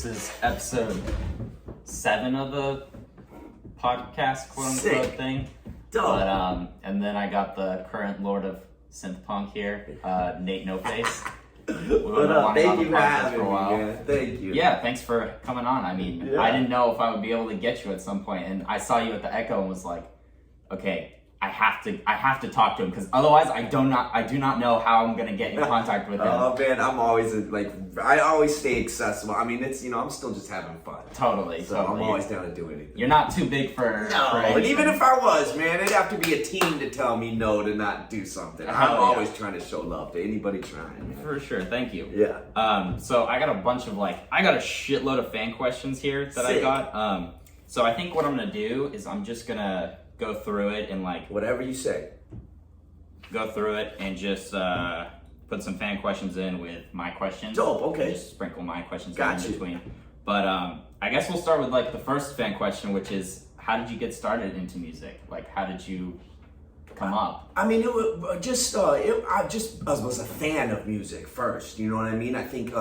This is episode 7 of the podcast, quote unquote Sick. thing. Dope. But and then I got the current lord of synth punk here, N8noface. What up? Thank you for having me, man. Thank you. Yeah, thanks for coming on. I mean, Yeah. I didn't know if I would be able to get you at some point, and I saw you at the Echo and was like, okay, I have to talk to him, because otherwise I do not know how I'm gonna get in contact with him. Oh man, I'm always I always stay accessible. I mean, it's I'm still just having fun. Totally. I'm always down to do anything. You're not too big for And even if I was, man, it'd have to be a team to tell me no to not do something. I'm always trying to show love to anybody trying, man. For sure, thank you. Yeah. So I got a bunch of I got a shitload of fan questions here that I got. So I think what I'm gonna do is I'm just gonna go through it and whatever you say. Go through it and just put some fan questions in with my questions. Dope. Okay. Just sprinkle my questions in between. But I guess we'll start with the first fan question, which is, how did you get started into music? How did you come up? I mean, it was just I was a fan of music first. You know what I mean? I think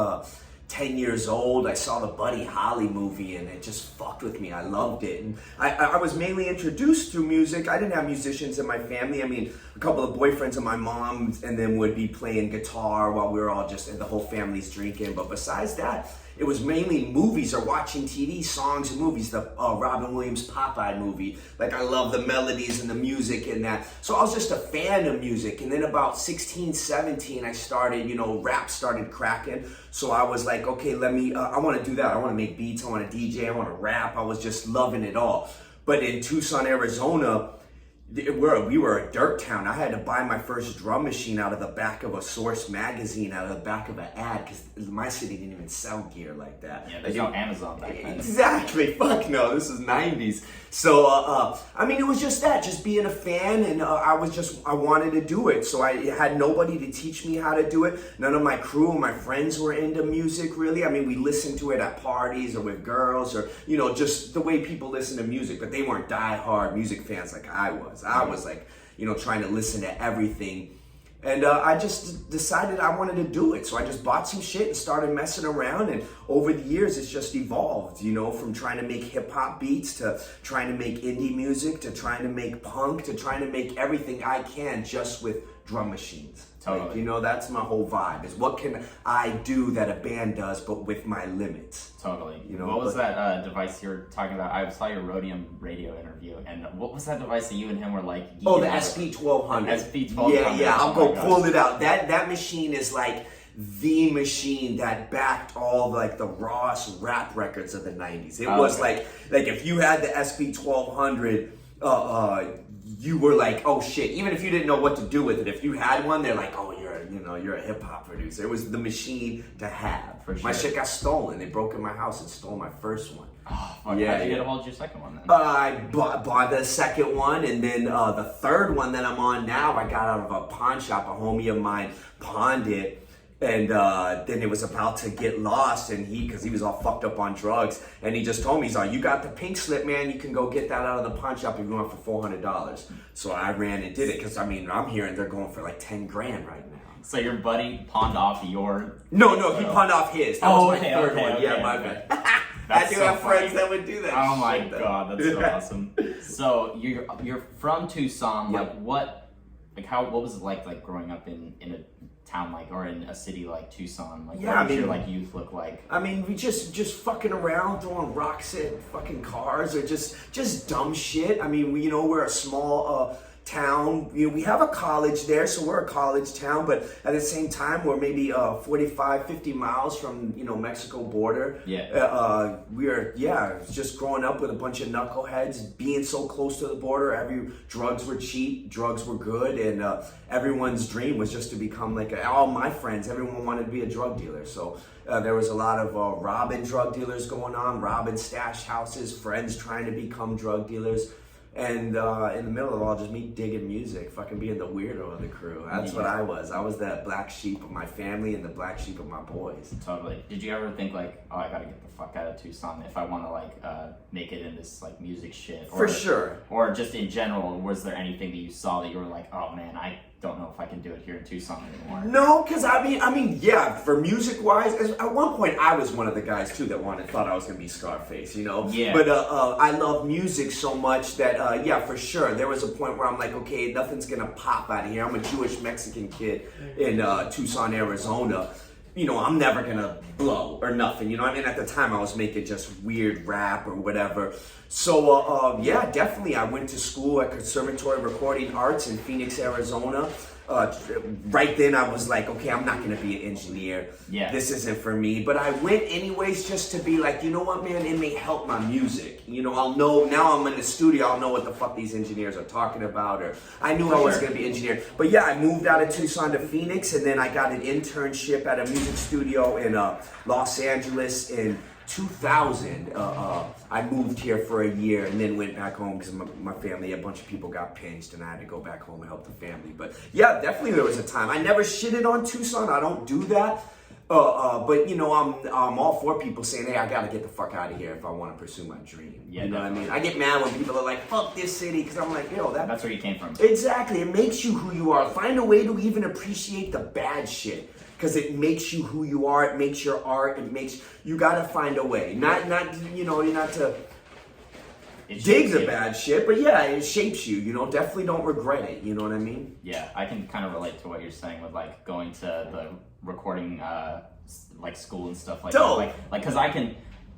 10 years old, I saw the Buddy Holly movie and it just fucked with me. I loved it. And I was mainly introduced through music. I didn't have musicians in my family. I mean, a couple of boyfriends of my mom's and then would be playing guitar while we were all just, and the whole family's drinking. But besides that, it was mainly movies or watching TV, songs and movies. The Robin Williams Popeye movie. I love the melodies and the music and that. So I was just a fan of music. And then about 16, 17, I started, rap started cracking. So I was like, okay, I want to do that. I want to make beats. I want to DJ. I want to rap. I was just loving it all. But in Tucson, Arizona, we were a dirt town. I had to buy my first drum machine out of the back of a Source magazine, out of the back of an ad, because my city didn't even sell gear like that. Yeah, there's no Amazon back then. Exactly. Fuck no. This is 90s. So, I mean, it was just that, just being a fan, and I wanted to do it. So I had nobody to teach me how to do it. None of my crew and my friends were into music, really. I mean, we listened to it at parties or with girls or, just the way people listen to music, but they weren't diehard music fans like I was. I was trying to listen to everything. And I just decided I wanted to do it. So I just bought some shit and started messing around. And over the years, it's just evolved, from trying to make hip hop beats to trying to make indie music to trying to make punk to trying to make everything I can just with drum machines. Totally. That's my whole vibe, is what can I do that a band does, but with my limits. Totally. What was that device you were talking about? I saw your Rhodium radio interview, and what was that device that you and him were like? Oh, the SP1200. SP1200. Yeah, I'll go pull it out. That machine is the machine that backed all the rawest rap records of the 90s. It was like if you had the SP1200, you were like, oh shit. Even if you didn't know what to do with it, if you had one, they're like, oh, you're a hip hop producer. It was the machine to have. For sure. My shit got stolen. They broke in my house and stole my first one. Oh, fuck. Yeah. How'd you get a hold of your second one then? I bought the second one, and then the third one that I'm on now, I got out of a pawn shop. A homie of mine pawned it. And then it was about to get lost, and because he was all fucked up on drugs, and he just told me, he's like, you got the pink slip, man, you can go get that out of the pawn shop if you want for $400. So I ran and did it, because I'm hearing they're going for 10 grand right now. So your buddy pawned off your... No, he pawned off his. That was my third one. Okay, Yeah, my bad. I do have friends that would do that. Oh my god, that's so awesome. So you're from Tucson. Yep. What was it like growing up in a town or in a city like Tucson? What did your youth look like? I mean, we just fucking around, throwing rocks at fucking cars or just dumb shit. I mean, we're a small town. We have a college there, so we're a college town, but at the same time, we're maybe 45, 50 miles from, Mexico border. Yeah. We're just growing up with a bunch of knuckleheads, being so close to the border. Drugs were cheap, drugs were good, and everyone's dream was just to become all my friends, everyone wanted to be a drug dealer. So there was a lot of robbing drug dealers going on, robbing stash houses, friends trying to become drug dealers. And in the middle of it all, just me digging music, fucking being the weirdo of the crew. That's what I was. I was the black sheep of my family and the black sheep of my boys. Totally. Did you ever think oh, I gotta get the fuck out of Tucson if I want to make it in this music shit? For sure. Or just in general, was there anything that you saw that you were like, oh man, don't know if I can do it here in Tucson anymore. No, because I mean, yeah, for music-wise, at one point I was one of the guys too that thought I was gonna be Scarface, you know. Yeah. But I love music so much that yeah, for sure, there was a point where I'm like, okay, nothing's gonna pop out of here. I'm a Jewish Mexican kid in Tucson, Arizona. You know, I'm never gonna blow or nothing. You know, I mean, at the time I was making just weird rap or whatever. So yeah, definitely, I went to school at Conservatory of Recording Arts in Phoenix, Arizona. Right then I was like, okay, I'm not gonna be an engineer. Yeah. This isn't for me. But I went anyways just to be like, you know what, man, it may help my music. You know, I'll know, now I'm in the studio, I'll know what the fuck these engineers are talking about. Or I knew I was gonna be an engineer. But yeah, I moved out of Tucson to Phoenix, and then I got an internship at a music studio in Los Angeles in 2000. I moved here for a year and then went back home because my family, a bunch of people got pinched and I had to go back home and help the family. But yeah, definitely there was a time. I never shitted on Tucson. I don't do that. But you know, I'm all for people saying, hey, I gotta get the fuck out of here if I want to pursue my dream. Yeah, you know what I mean? I get mad when people are like, fuck this city, because I'm like, yo, that's where you came from. Exactly. It makes you who you are. Find a way to even appreciate the bad shit. Because it makes you who you are. It makes your art. It makes, you gotta find a way. Not you know, you're not to dig the bad shit, but yeah, it shapes you. You know, definitely don't regret it. You know what I mean? Yeah, I can kind of relate to what you're saying with like going to the recording like school and stuff like Dope. that. Like, because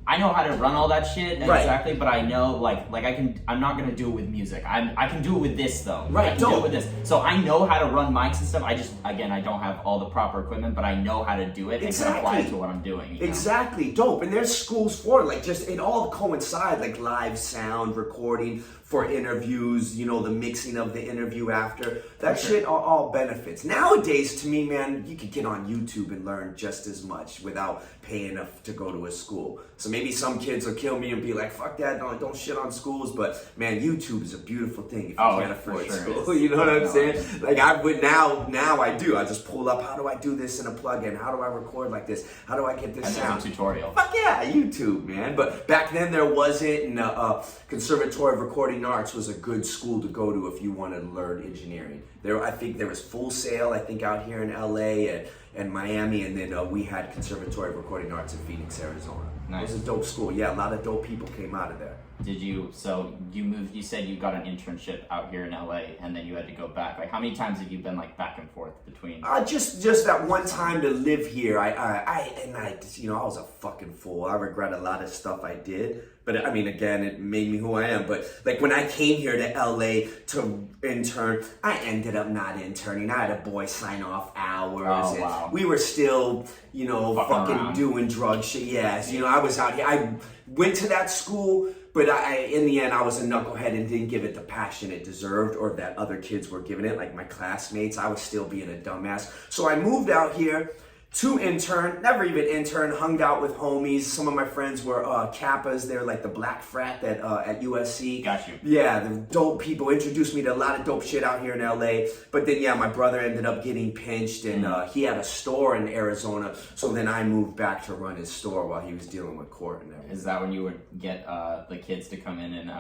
I know how to run all that shit exactly, but I know I'm not gonna do it with music. I can do it with this though. Right, I can do it with this. So I know how to run mics and stuff. I don't have all the proper equipment, but I know how to do it and can apply it to what I'm doing. You know? Exactly, dope. And there's schools for it. Like, just it all coincides, like live sound recording for interviews, you know, the mixing of the interview after. That shit all benefits. Nowadays, to me, man, you could get on YouTube and learn just as much without paying to go to a school. So maybe some kids will kill me and be like, fuck that, don't shit on schools. But man, YouTube is a beautiful thing if you can't afford school. You know what I'm saying? Like, I would now I do. I just pull up, how do I do this in a plugin? How do I record like this? How do I get this sound? A tutorial. Fuck yeah, YouTube, man. But back then there wasn't, and Conservatory of Recording Arts was a good school to go to if you wanted to learn engineering. I think there was Full Sail, I think, out here in LA and Miami, and then we had Conservatory of Recording Arts in Phoenix, Arizona. Nice. It was a dope school. Yeah, a lot of dope people came out of there. So you moved, you said you got an internship out here in LA and then you had to go back. Like, how many times have you been like back and forth between? Just that one time to live here. I you know, I was a fucking fool. I regret a lot of stuff I did. But I mean, again, it made me who I am. But like when I came here to LA to intern, I ended up not interning. I had a boy sign off hours. Oh, wow. We were still, you know, fucking doing drug shit. Yes, you know, I was out here. I went to that school, but in the end, I was a knucklehead and didn't give it the passion it deserved or that other kids were giving it. Like my classmates, I was still being a dumbass. So I moved out here to intern, never even intern, hung out with homies. Some of my friends were Kappas. They're like the black frat at USC. Got you. Yeah, the dope people introduced me to a lot of dope shit out here in LA. But then, yeah, my brother ended up getting pinched and he had a store in Arizona. So then I moved back to run his store while he was dealing with court and everything. Is that when you would get the kids to come in and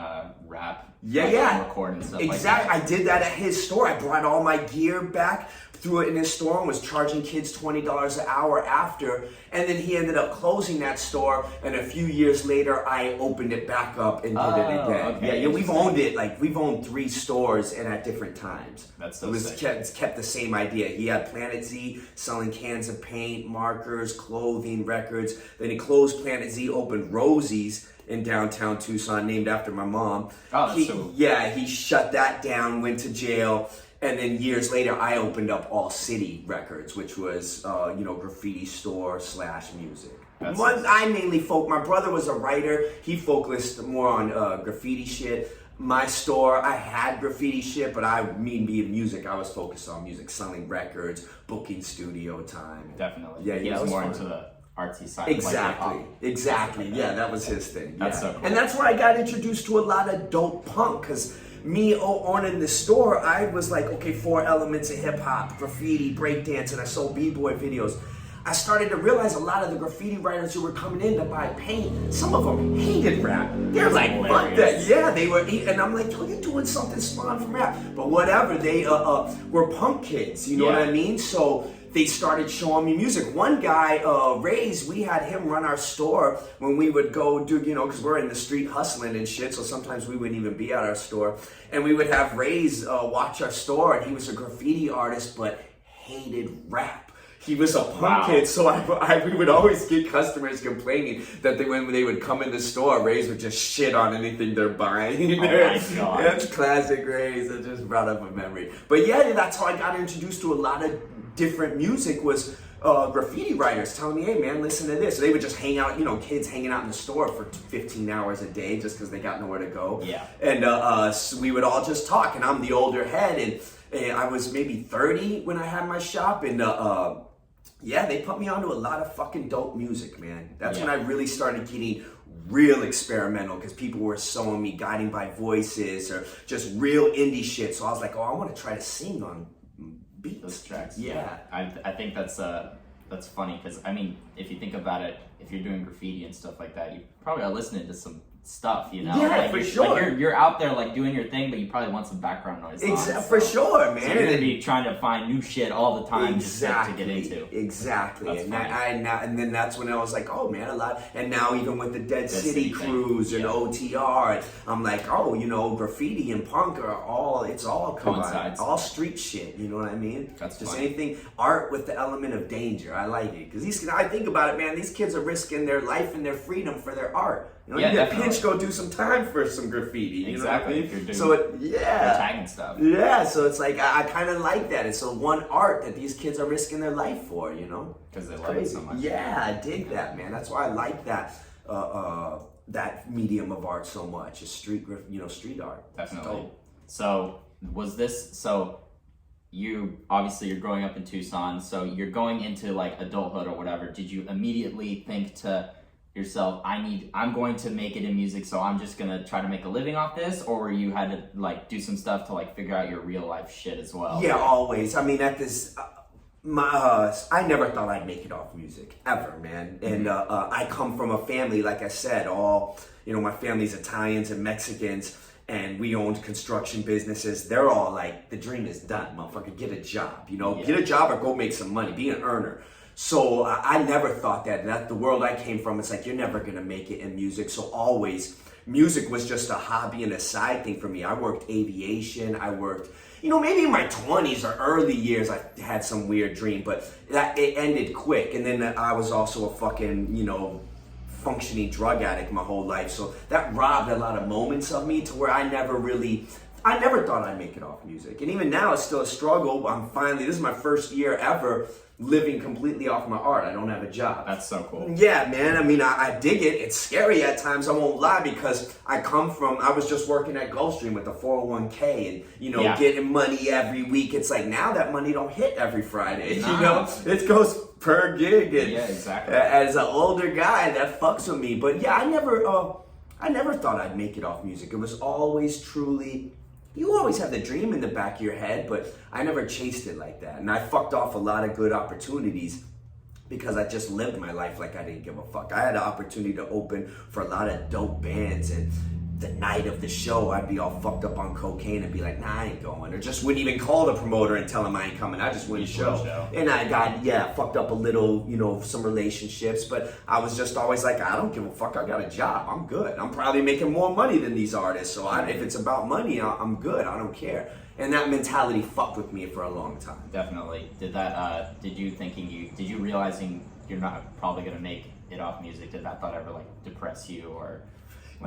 rap? Yeah, like, yeah. And record and stuff exactly. like that? I did that at his store. I brought all my gear back, threw it in his store, and was charging kids $20 an hour after. And then he ended up closing that store, and a few years later, I opened it back up and did it again. Okay. Yeah, we've owned it. Like, we've owned 3 stores and at different times. That's so It was sick. kept the same idea. He had Planet Z selling cans of paint, markers, clothing, records. Then he closed Planet Z, opened Rosie's in downtown Tucson, named after my mom. He shut that down, went to jail, and then years later, I opened up All City Records, which was graffiti store / music. I mainly my brother was a writer. He focused more on graffiti shit. My store, I had graffiti shit, but being music, I was focused on music, selling records, booking studio time. Definitely. Yeah, he was more fun. into the artsy side. Exactly. Yeah, that was his thing. That's so cool. And that's where I got introduced to a lot of dope punk, because me owning the store, I was like, okay, 4 elements of hip hop, graffiti, breakdance, and I sold b-boy videos. I started to realize a lot of the graffiti writers who were coming in to buy paint, some of them hated rap. They're like, fuck that. Yeah, they were, and I'm like, yo, you're doing something spawned from rap. But whatever, they were punk kids, you know what I mean? So they started showing me music. One guy, Ray's, we had him run our store when we would go do, you know, because we're in the street hustling and shit, so sometimes we wouldn't even be at our store. And we would have Ray's watch our store, and he was a graffiti artist, but hated rap. He was a punk kid, so we would always get customers complaining that when they would come in the store, Ray's would just shit on anything they're buying. Oh my God. That's classic Ray's. It just brought up a memory. But yeah, that's how I got introduced to a lot of different music, was graffiti writers telling me, hey man, listen to this. So they would just hang out, you know, kids hanging out in the store for 15 hours a day just because they got nowhere to go. Yeah. And so we would all just talk, and I'm the older head, and I was maybe 30 when I had my shop, and yeah, they put me onto a lot of fucking dope music, man. That's when I really started getting real experimental, because people were showing me Guiding by Voices or just real indie shit. So I was like, oh, I want to try to sing on beats. Those tracks. Yeah. I think that's funny, because I mean, if you think about it, if you're doing graffiti and stuff like that, you probably are listening to some stuff, you know? Yeah, like, for sure. Like you're out there like doing your thing, but you probably want some background noise. For sure, man. So you're gonna be trying to find new shit all the time just to get into. Exactly. That's and then that's when I was like, oh man, a lot. And now even with the Dead City Cruise and OTR, I'm like, oh, you know, graffiti and punk are all combined. All street shit, you know what I mean? That's just funny. anything, art with the element of danger. I like it. Because I think about it, man, these kids are risking their life and their freedom for their art. You know, you get pinched, go do some time for some graffiti. You know what I mean? So tagging stuff. Yeah, so it's like I kind of like that. It's a one art that these kids are risking their life for, you know? Because they love it so much. Yeah, I dig that, man. That's why I like that that medium of art so much. Is street art. Definitely. So you're growing up in Tucson, so you're going into like adulthood or whatever. Did you immediately think to yourself, I'm going to make it in music, so I'm just gonna try to make a living off this? Or you had to like do some stuff to like figure out your real life shit as well? Yeah, always. I mean, at this I never thought I'd make it off music ever, man. And I come from a family, like I said, my family's Italians and Mexicans, and we owned construction businesses. They're all like, the dream is done, motherfucker. Get a job, get a job or go make some money, be an earner. So I never thought that the world I came from, it's like, you're never gonna make it in music. So always, music was just a hobby and a side thing for me. I worked aviation, I worked, maybe in my 20s or early years, I had some weird dream, but it ended quick. And then I was also a fucking, functioning drug addict my whole life. So that robbed a lot of moments of me to where I never thought I'd make it off music. And even now, it's still a struggle. This is my first year ever living completely off my art. I don't have a job. That's so cool. Yeah, man. I mean, I dig it. It's scary at times, I won't lie, because I was just working at Gulfstream with the 401k and, getting money every week. It's like, now that money don't hit every Friday, it goes per gig. And yeah, exactly. As an older guy, that fucks with me. But yeah, I never thought I'd make it off music. It was always truly, you always have the dream in the back of your head, but I never chased it like that. And I fucked off a lot of good opportunities because I just lived my life like I didn't give a fuck. I had an opportunity to open for a lot of dope bands, and the night of the show, I'd be all fucked up on cocaine and be like, nah, I ain't going. Or just wouldn't even call the promoter and tell him I ain't coming. I just wouldn't show. And I got, fucked up a little, some relationships. But I was just always like, I don't give a fuck. I got a job. I'm good. I'm probably making more money than these artists. So if it's about money, I'm good. I don't care. And that mentality fucked with me for a long time. Definitely. Did you realizing you're not probably going to make it off music, did that thought ever depress you or...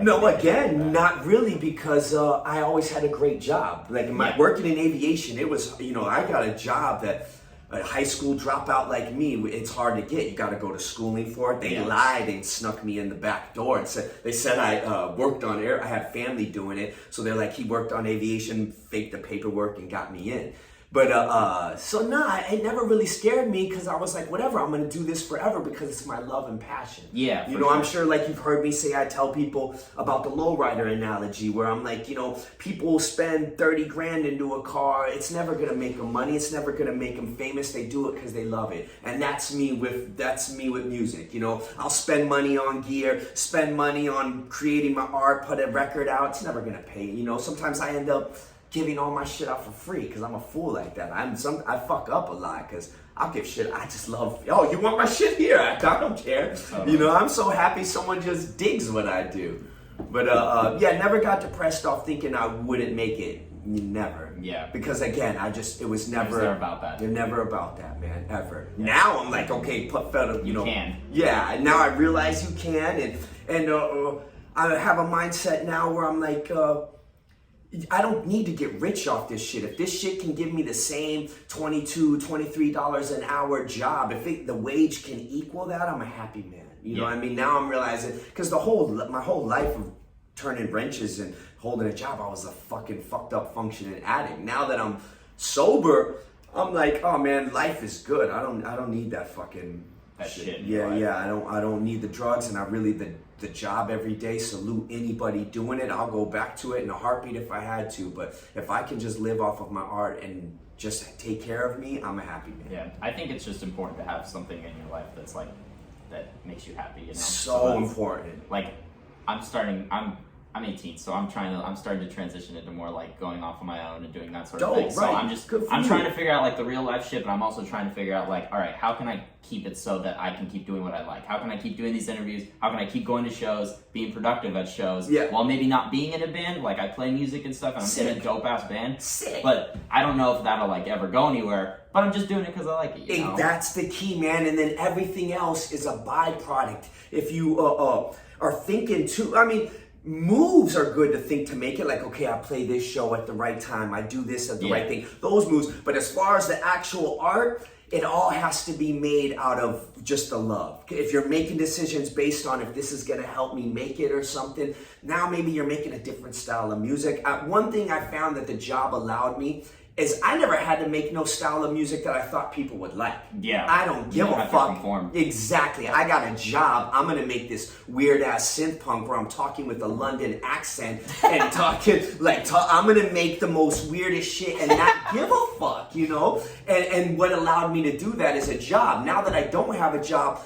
No, again, not really, because I always had a great job. Working in aviation, it was, I got a job that a high school dropout like me, it's hard to get. You got to go to schooling for it. They lied and snuck me in the back door and said I worked on air. I had family doing it. So they're like, he worked on aviation, faked the paperwork and got me in. But so nah, it never really scared me because I was like, whatever, I'm gonna do this forever because it's my love and passion. Yeah, you know, sure. I'm sure like you've heard me say, I tell people about the lowrider analogy where I'm like, you know, people spend 30 grand into a car. It's never gonna make them money. It's never gonna make them famous. They do it because they love it, and that's me with music. You know, I'll spend money on gear, spend money on creating my art, put a record out. It's never gonna pay. You know, sometimes I end up giving all my shit out for free because I'm a fool like that. I fuck up a lot because I'll give shit. I just love, oh, you want my shit here? I don't care. You know, I'm so happy someone just digs what I do. But yeah, never got depressed off thinking I wouldn't make it. Never. Yeah. Because again, it was never about that. You're never about that, man, ever. Yeah. Now I'm like, okay, you know. Can. Yeah, and now I realize you can, and I have a mindset now where I'm like, I don't need to get rich off this shit. If this shit can give me the same $22, $23 an hour job, if the wage can equal that, I'm a happy man. You know what I mean? Now I'm realizing, because my whole life of turning wrenches and holding a job, I was a fucking fucked up functioning addict. Now that I'm sober, I'm like, oh man, life is good. I don't need that fucking shit. Yeah. I don't need the drugs, and I really the job every day. Salute anybody doing it. I'll go back to it in a heartbeat if I had to. But if I can just live off of my art and just take care of me, I'm a happy man. Yeah, I think it's just important to have something in your life that's like that makes you happy. You know, so important. Like I'm 18, so I'm starting to transition into more like going off on my own and doing that sort of thing. So right. I'm trying to figure out like the real life shit, but I'm also trying to figure out like, all right, how can I keep it so that I can keep doing what I like? How can I keep doing these interviews? How can I keep going to shows, being productive at shows, while maybe not being in a band? Like I play music and stuff, and I'm in a dope ass band. Sick. But I don't know if that'll like ever go anywhere. But I'm just doing it because I like it. You know? That's the key, man. And then everything else is a byproduct. If you are thinking too, I mean, moves are good to think to make it like, okay, I play this show at the right time, I do this at the right thing, those moves. But as far as the actual art, it all has to be made out of just the love. If you're making decisions based on if this is going to help me make it or something, now maybe you're making a different style of music. One thing I found that the job allowed me is I never had to make no style of music that I thought people would like. Yeah. I don't give a fuck. Exactly. I got a job. I'm going to make this weird ass synth punk where I'm talking with a London accent and talking I'm going to make the most weirdest shit and not give a fuck, you know? And what allowed me to do that is a job. Now that I don't have a job,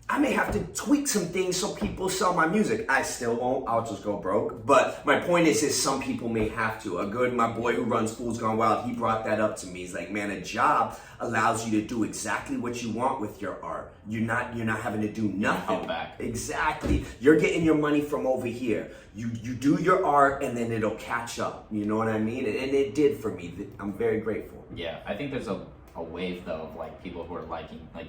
I may have to tweak some things so people sell my music. I still won't. I'll just go broke. But my point is some people may have to. My boy who runs Fools Gone Wild, he brought that up to me. He's like, man, a job allows you to do exactly what you want with your art. You're not having to do nothing. Back. Exactly. You're getting your money from over here. You do your art and then it'll catch up. You know what I mean? And it did for me. I'm very grateful. Yeah, I think there's a wave though of like people who are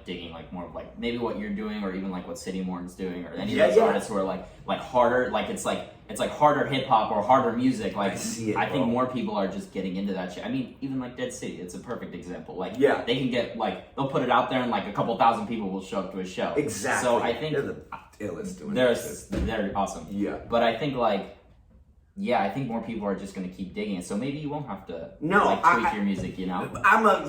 digging like more of like maybe what you're doing or even like what City Morn's doing or any of those artists who are like harder, like it's like harder hip hop or harder music. Like I think more people are just getting into that shit. I mean, even like Dead City, it's a perfect example. Like they can get like they'll put it out there and like a couple thousand people will show up to a show. Exactly. So I think they're the illest doing they're awesome. Yeah. But I think I think more people are just going to keep digging it. So maybe you won't have to tweak your music, you know?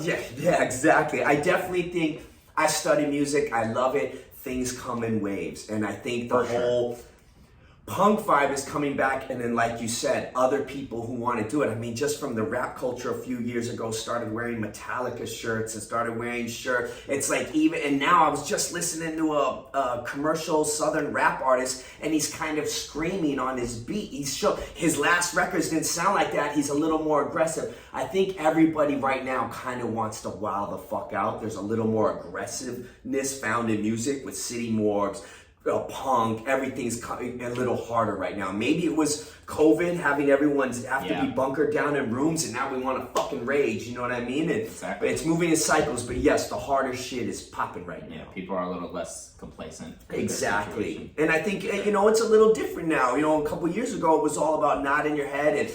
Yeah, exactly. I definitely think I study music. I love it. Things come in waves. And I think the whole punk vibe is coming back. And then, like you said, other people who want to do it. I mean, just from the rap culture a few years ago, started wearing Metallica shirts and started wearing shirts. It's like and now I was just listening to a commercial Southern rap artist, and he's kind of screaming on his beat. His last records didn't sound like that. He's a little more aggressive. I think everybody right now kind of wants to wow the fuck out. There's a little more aggressiveness found in music with City Morgues, punk, everything's a little harder right now. Maybe it was COVID having everyone have to be bunkered down in rooms, and now we want to fucking rage, you know what I mean? Exactly. It's moving in cycles, but yes, the harder shit is popping right now. Yeah, people are a little less complacent. Exactly. And I think, it's a little different now. A couple years ago, it was all about nodding your head and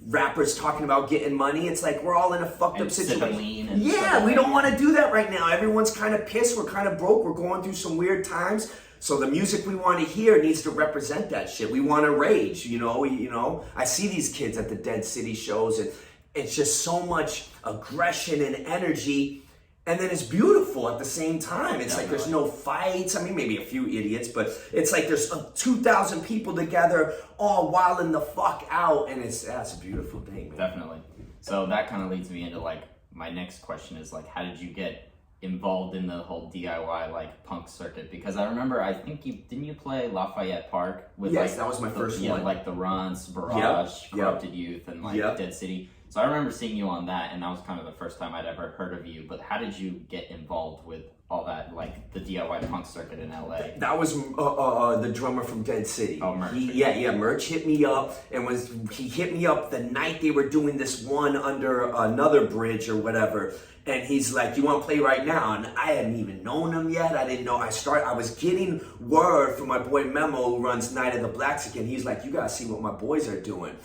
rappers talking about getting money. It's like we're all in a fucked up situation. We don't want to do that right now. Everyone's kind of pissed. We're kind of broke. We're going through some weird times. So the music we want to hear needs to represent that shit. We want to rage, I see these kids at the Dead City shows, and it's just so much aggression and energy. And then it's beautiful at the same time. It's like there's no fights. I mean, maybe a few idiots, but it's like there's 2,000 people together all wilding the fuck out. And that's a beautiful thing, man. Definitely. So that kind of leads me into like my next question is like, how did you get involved in the whole DIY like punk circuit? Because I remember, I think didn't you play Lafayette Park with yes, like that was my first one. Like the Runs, Barrage, Corrupted Youth, and like Dead City. So I remember seeing you on that, and that was kind of the first time I'd ever heard of you. But how did you get involved with all that, like the DIY punk circuit in LA? That was the drummer from Dead City. Oh, Merch. Merch hit me up, and he hit me up the night they were doing this one under another bridge or whatever. And he's like, "You want to play right now?" And I hadn't even known him yet. I didn't know. I was getting word from my boy Memo, who runs Night of the Blackskin. He's like, "You gotta see what my boys are doing."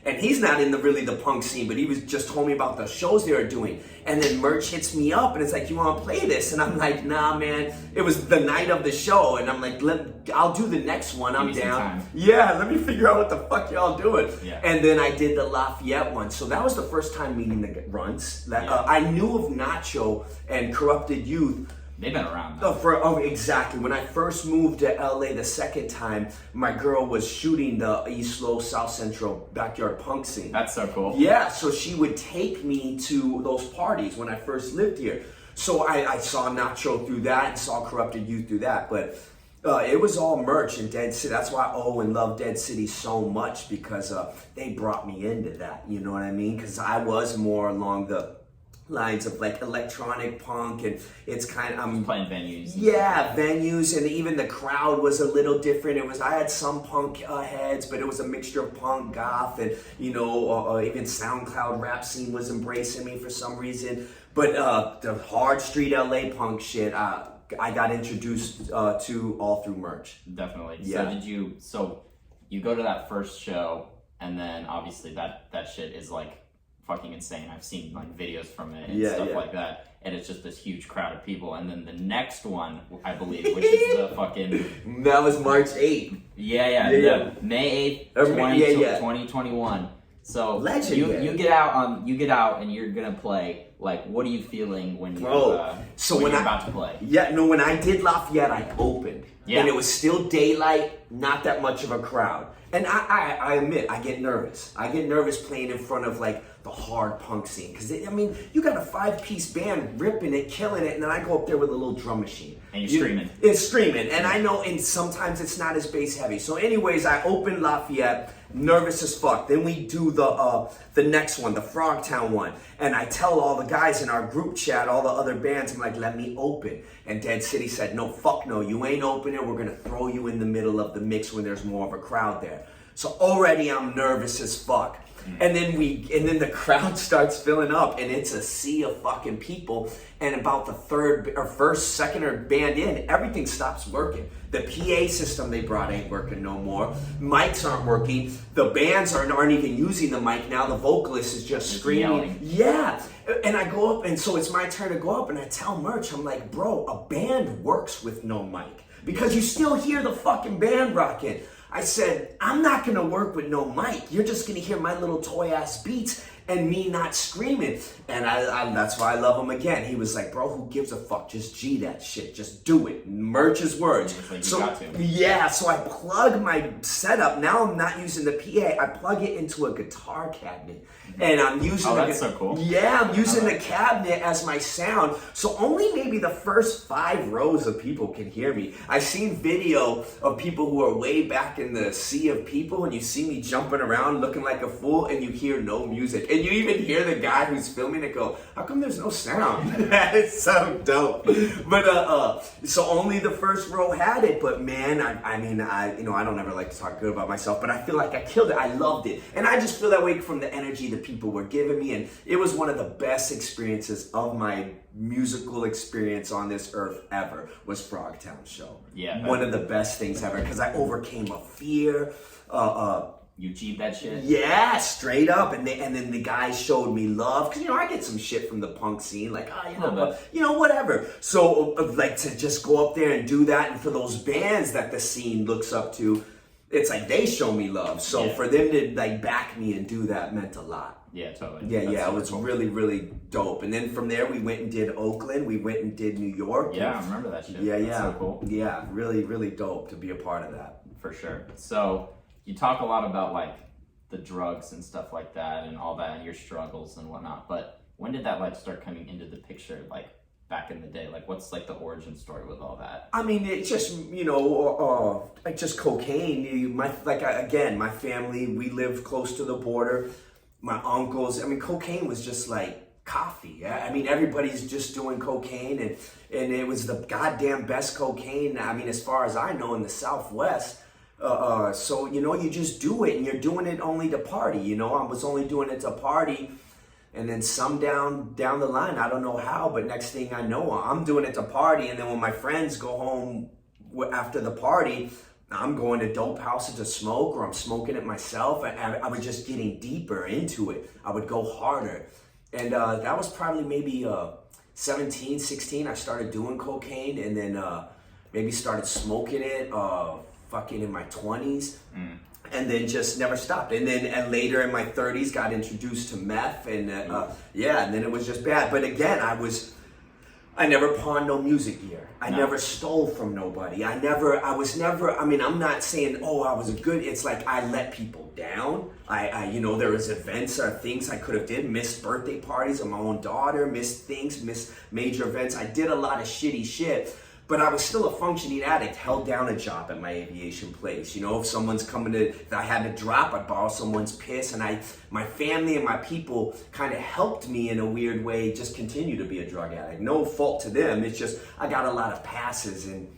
And he's not in the punk scene, but he was just told me about the shows they were doing. And then Merch hits me up and it's like, "You want to play this?" And I'm like, "Nah, man." It was the night of the show, and I'm like, "I'll do the next one. I'm down." Yeah, let me figure out what the fuck y'all doing. Yeah. And then I did the Lafayette one. So that was the first time meeting the Runts. I knew of Nacho and Corrupted Youth. They've been around. Exactly. When I first moved to LA the second time, my girl was shooting the East Low, South Central backyard punk scene. That's so cool. Yeah, so she would take me to those parties when I first lived here. So I saw Nacho through that and saw Corrupted Youth through that. But it was all Merch in Dead City. That's why I owe and love Dead City so much, because they brought me into that. You know what I mean? Because I was more along the lines of like electronic punk, and it's kind of playing venues. Yeah, venues, and even the crowd was a little different. I had some punk heads, but it was a mixture of punk, goth, and even SoundCloud rap scene was embracing me for some reason. But the hard street LA punk shit, I got introduced to all through Merch. Definitely. Yeah. So you go to that first show, and then obviously that shit is like fucking insane. I've seen like videos from it and stuff like that, and it's just this huge crowd of people. And then the next one, I believe, which is the fucking that was March 8th. May 8th, 2021. So legend, you get out and you're gonna play. Like, what are you feeling when you when you're about to play? When I did Lafayette, I opened, and it was still daylight, not that much of a crowd. And I admit, I get nervous. I get nervous playing in front of like the hard punk scene, because you got a 5-piece band ripping it, killing it, and then I go up there with a little drum machine. And you're screaming. It's screaming, and I know, and sometimes it's not as bass heavy. So anyways, I open Lafayette, nervous as fuck. Then we do the next one, the Frogtown one, and I tell all the guys in our group chat, all the other bands, I'm like, "Let me open." And Dead City said, "No, fuck no, you ain't opening. We're gonna throw you in the middle of the mix when there's more of a crowd there." So already I'm nervous as fuck. And then the crowd starts filling up, and it's a sea of fucking people. And about the second band in, everything stops working. The PA system they brought ain't working no more. Mics aren't working. The bands aren't even using the mic now. The vocalist is just screaming. Yeah. And I go up, and so it's my turn to go up, and I tell Merch, I'm like, "Bro, a band works with no mic, because you still hear the fucking band rocking." I said, "I'm not gonna work with no mic. You're just gonna hear my little toy ass beats and me not screaming." And that's why I love him again. He was like, "Bro, who gives a fuck? Just G that shit. Just do it." Merch's words. Like so I plug my setup. Now I'm not using the PA. I plug it into a guitar cabinet. And I'm using that's so cool. Yeah, I'm using the cabinet as my sound. So only maybe the first 5 rows of people can hear me. I've seen video of people who are way back in the sea of people, and you see me jumping around looking like a fool, and you hear no music. And you even hear the guy who's filming it go, "How come there's no sound?" It's so dope. But so only the first row had it. But man, I don't ever like to talk good about myself, but I feel like I killed it. I loved it, and I just feel that way from the energy that people were giving me, and it was one of the best experiences of my musical experience on this earth ever. Was Frogtown show. Yeah, one of the best things ever, because I overcame a fear. You G'd that shit? Yeah, straight up. And then the guys showed me love, because I get some shit from the punk scene, like whatever. So like to just go up there and do that, and for those bands that the scene looks up to, it's like they show me love. So for them to like back me and do that meant a lot. Yeah, totally. Yeah, it was cool. Really, really dope. And then from there, we went and did Oakland. We went and did New York. Yeah, I remember that shit. Yeah, That's so cool. Yeah, really, really dope to be a part of that. For sure. So you talk a lot about like the drugs and stuff like that and all that and your struggles and whatnot. But when did that like start coming into the picture? Like back in the day, like what's like the origin story with all that? I mean, it's just, like just cocaine. My family, we lived close to the border. My uncles, I mean, cocaine was just like coffee. I mean, everybody's just doing cocaine, and it was the goddamn best cocaine, I mean, as far as I know, in the Southwest. So, you just do it, and you're doing it only to party, I was only doing it to party, and then some down the line, I don't know how, but next thing I know, I'm doing it to party, and then when my friends go home after the party, I'm going to dope houses to smoke, or I'm smoking it myself. I was just getting deeper into it. I would go harder. And that was probably maybe 17, 16. I started doing cocaine, and then maybe started smoking it fucking in my 20s. And then just never stopped. And then later in my 30s, got introduced to meth. And and then it was just bad. But again, I never pawned no music gear. I never stole from nobody. I'm not saying, I was a good, it's like I let people down. There was events or things I could have did, missed birthday parties of my own daughter, missed major events. I did a lot of shitty shit, but I was still a functioning addict, held down a job at my aviation place. If someone's if I had to drop, I'd borrow someone's piss, and my family and my people kind of helped me in a weird way just continue to be a drug addict. No fault to them, it's just I got a lot of passes and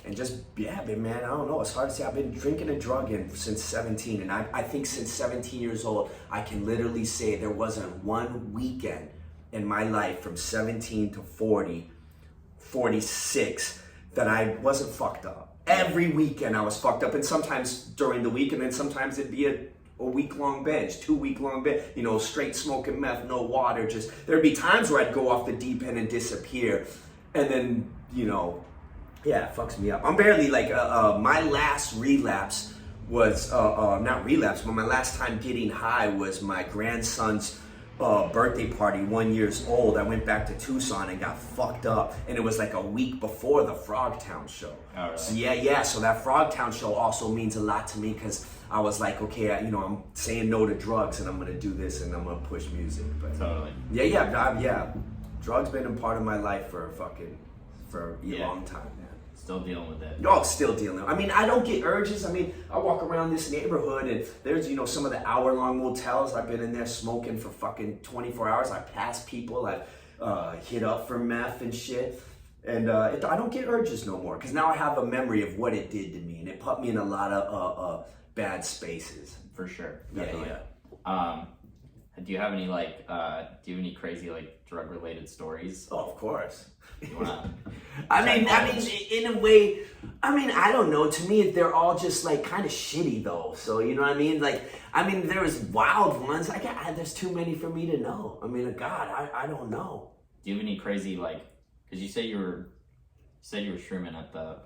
man, I don't know, it's hard to say. I've been drinking and drugging since 17, and I think since 17 years old, I can literally say there wasn't one weekend in my life from 17 to 46 that I wasn't fucked up. Every weekend I was fucked up, and sometimes during the week, and then sometimes it'd be a week-long binge, 2-week-long binge, straight smoking meth, no water. Just there'd be times where I'd go off the deep end and disappear, and then it fucks me up. I'm barely like my last relapse was not relapse, but my last time getting high was my grandson's birthday party, 1 year old. I went back to Tucson and got fucked up, and it was like a week before the Frogtown show. Oh, really? So so that Frogtown show also means a lot to me, because I was like, okay, I'm saying no to drugs, and I'm gonna do this, and I'm gonna push music. But totally. Drugs been a part of my life for a long time, man. Still dealing with it. Oh, still dealing. I mean, I don't get urges. I mean, I walk around this neighborhood, and there's, some of the hour-long motels. I've been in there smoking for fucking 24 hours. I pass people. I hit up for meth and shit. And I don't get urges no more, because now I have a memory of what it did to me, and it put me in a lot of bad spaces. For sure. Definitely. Yeah. Do you have any crazy drug-related stories? Oh, of course. You wanna I mean, in a way, I don't know. To me, they're all just kind of shitty, though. So you know what I mean? There was wild ones. There's too many for me to know. God, I don't know. Do you have any crazy because you said you were shrooming at the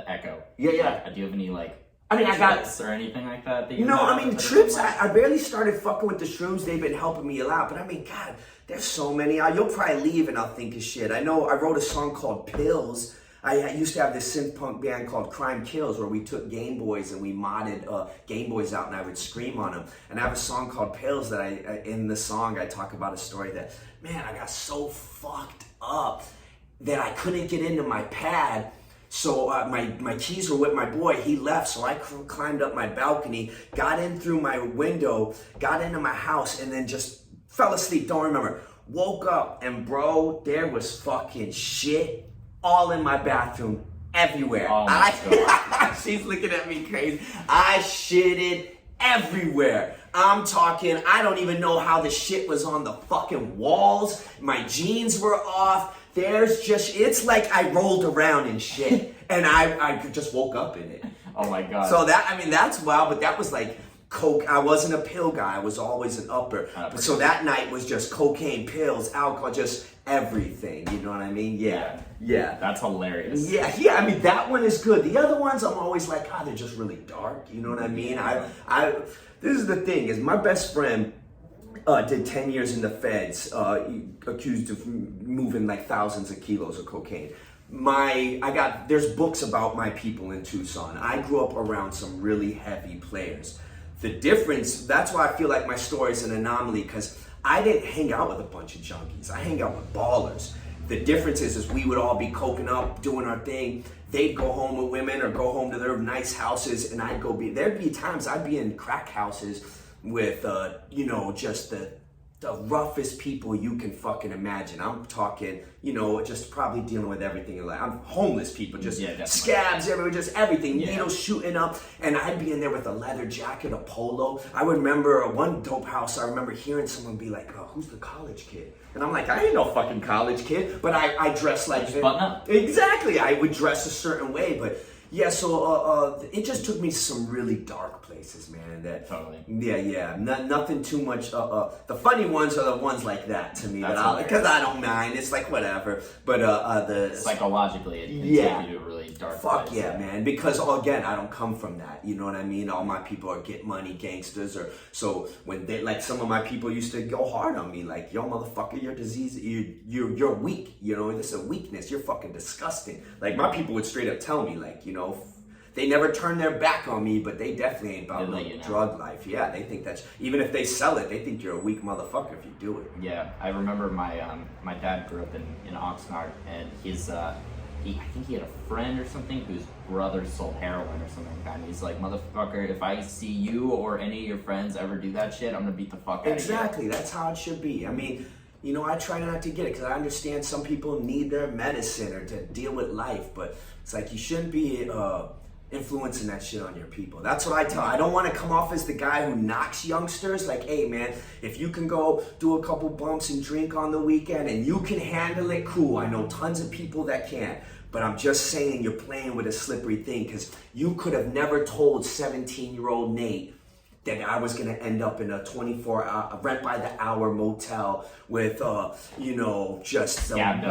Echo? Yeah. Do you have any I got or anything like that? Trips. I barely started fucking with the shrooms. They've been helping me a lot. But God, there's so many. You'll probably leave and I'll think of shit. I know I wrote a song called Pills. I used to have this synth punk band called Crime Kills, where we took Game Boys and we modded Game Boys out, and I would scream on them. And I have a song called Pills that in the song I talk about a story that, man, I got so fucked up that I couldn't get into my pad. So my keys were with my boy. He left, so I climbed up my balcony, got in through my window, got into my house, and then just fell asleep. Don't remember. Woke up, and bro, there was fucking shit all in my bathroom, everywhere. Oh my God. She's looking at me crazy. I shitted everywhere. I'm talking, I don't even know how the shit was on the fucking walls. My jeans were off. It's like I rolled around in shit, and I just woke up in it. Oh my God. So that's wild, but that was coke. I wasn't a pill guy. I was always an upper. So that night was just cocaine, pills, alcohol, just everything. You know what I mean? Yeah. That's hilarious. Yeah. That one is good. The other ones, I'm always they're just really dark. You know what I mean? This is the thing, is my best friend, Did 10 years in the feds, accused of moving like thousands of kilos of cocaine. There's books about my people in Tucson. I grew up around some really heavy players. The difference, that's why I feel like my story is an anomaly, because I didn't hang out with a bunch of junkies. I hang out with ballers. The difference is we would all be coking up, doing our thing. They'd go home with women or go home to their nice houses, and there'd be times I'd be in crack houses with, just the roughest people you can fucking imagine. I'm talking, just probably dealing with everything in life. I'm homeless people, just scabs everywhere, just everything, needles shooting up. And I'd be in there with a leather jacket, a polo. I remember one dope house, I remember hearing someone be like, oh, who's the college kid? And I'm like, I ain't no fucking college kid, but I dress like... Just button up. Exactly, I would dress a certain way, but... Yeah, so it just took me to some really dark places, man. Totally. Yeah. Nothing too much. The funny ones are the ones like that to me, because I don't mind. It's like whatever. But the psychologically, it takes you to a really dark place. Fuck yeah, man. Because again, I don't come from that. You know what I mean? All my people are get money gangsters, so when they some of my people used to go hard on me, like, yo, motherfucker, you're disease, you're weak. This is a weakness. You're fucking disgusting. Like my people would straight up tell me, like, they never turn their back on me, but they definitely ain't about drug life. Yeah, they think that's, even if they sell it, they think you're a weak motherfucker if you do it. Yeah, I remember my dad grew up in Oxnard, and I think he had a friend or something whose brother sold heroin or something like that. And he's like, motherfucker, if I see you or any of your friends ever do that shit, I'm gonna beat the fuck out of you. Exactly, that's how it should be. I mean, I try not to get it because I understand some people need their medicine or to deal with life, but it's like you shouldn't be influencing that shit on your people. That's what I tell. I don't want to come off as the guy who knocks youngsters. Like, hey man, if you can go do a couple bumps and drink on the weekend and you can handle it, cool. I know tons of people that can't. But I'm just saying you're playing with a slippery thing, because you could have never told 17-year-old Nate that I was going to end up in a 24-hour, rent by the hour motel with, just scabbed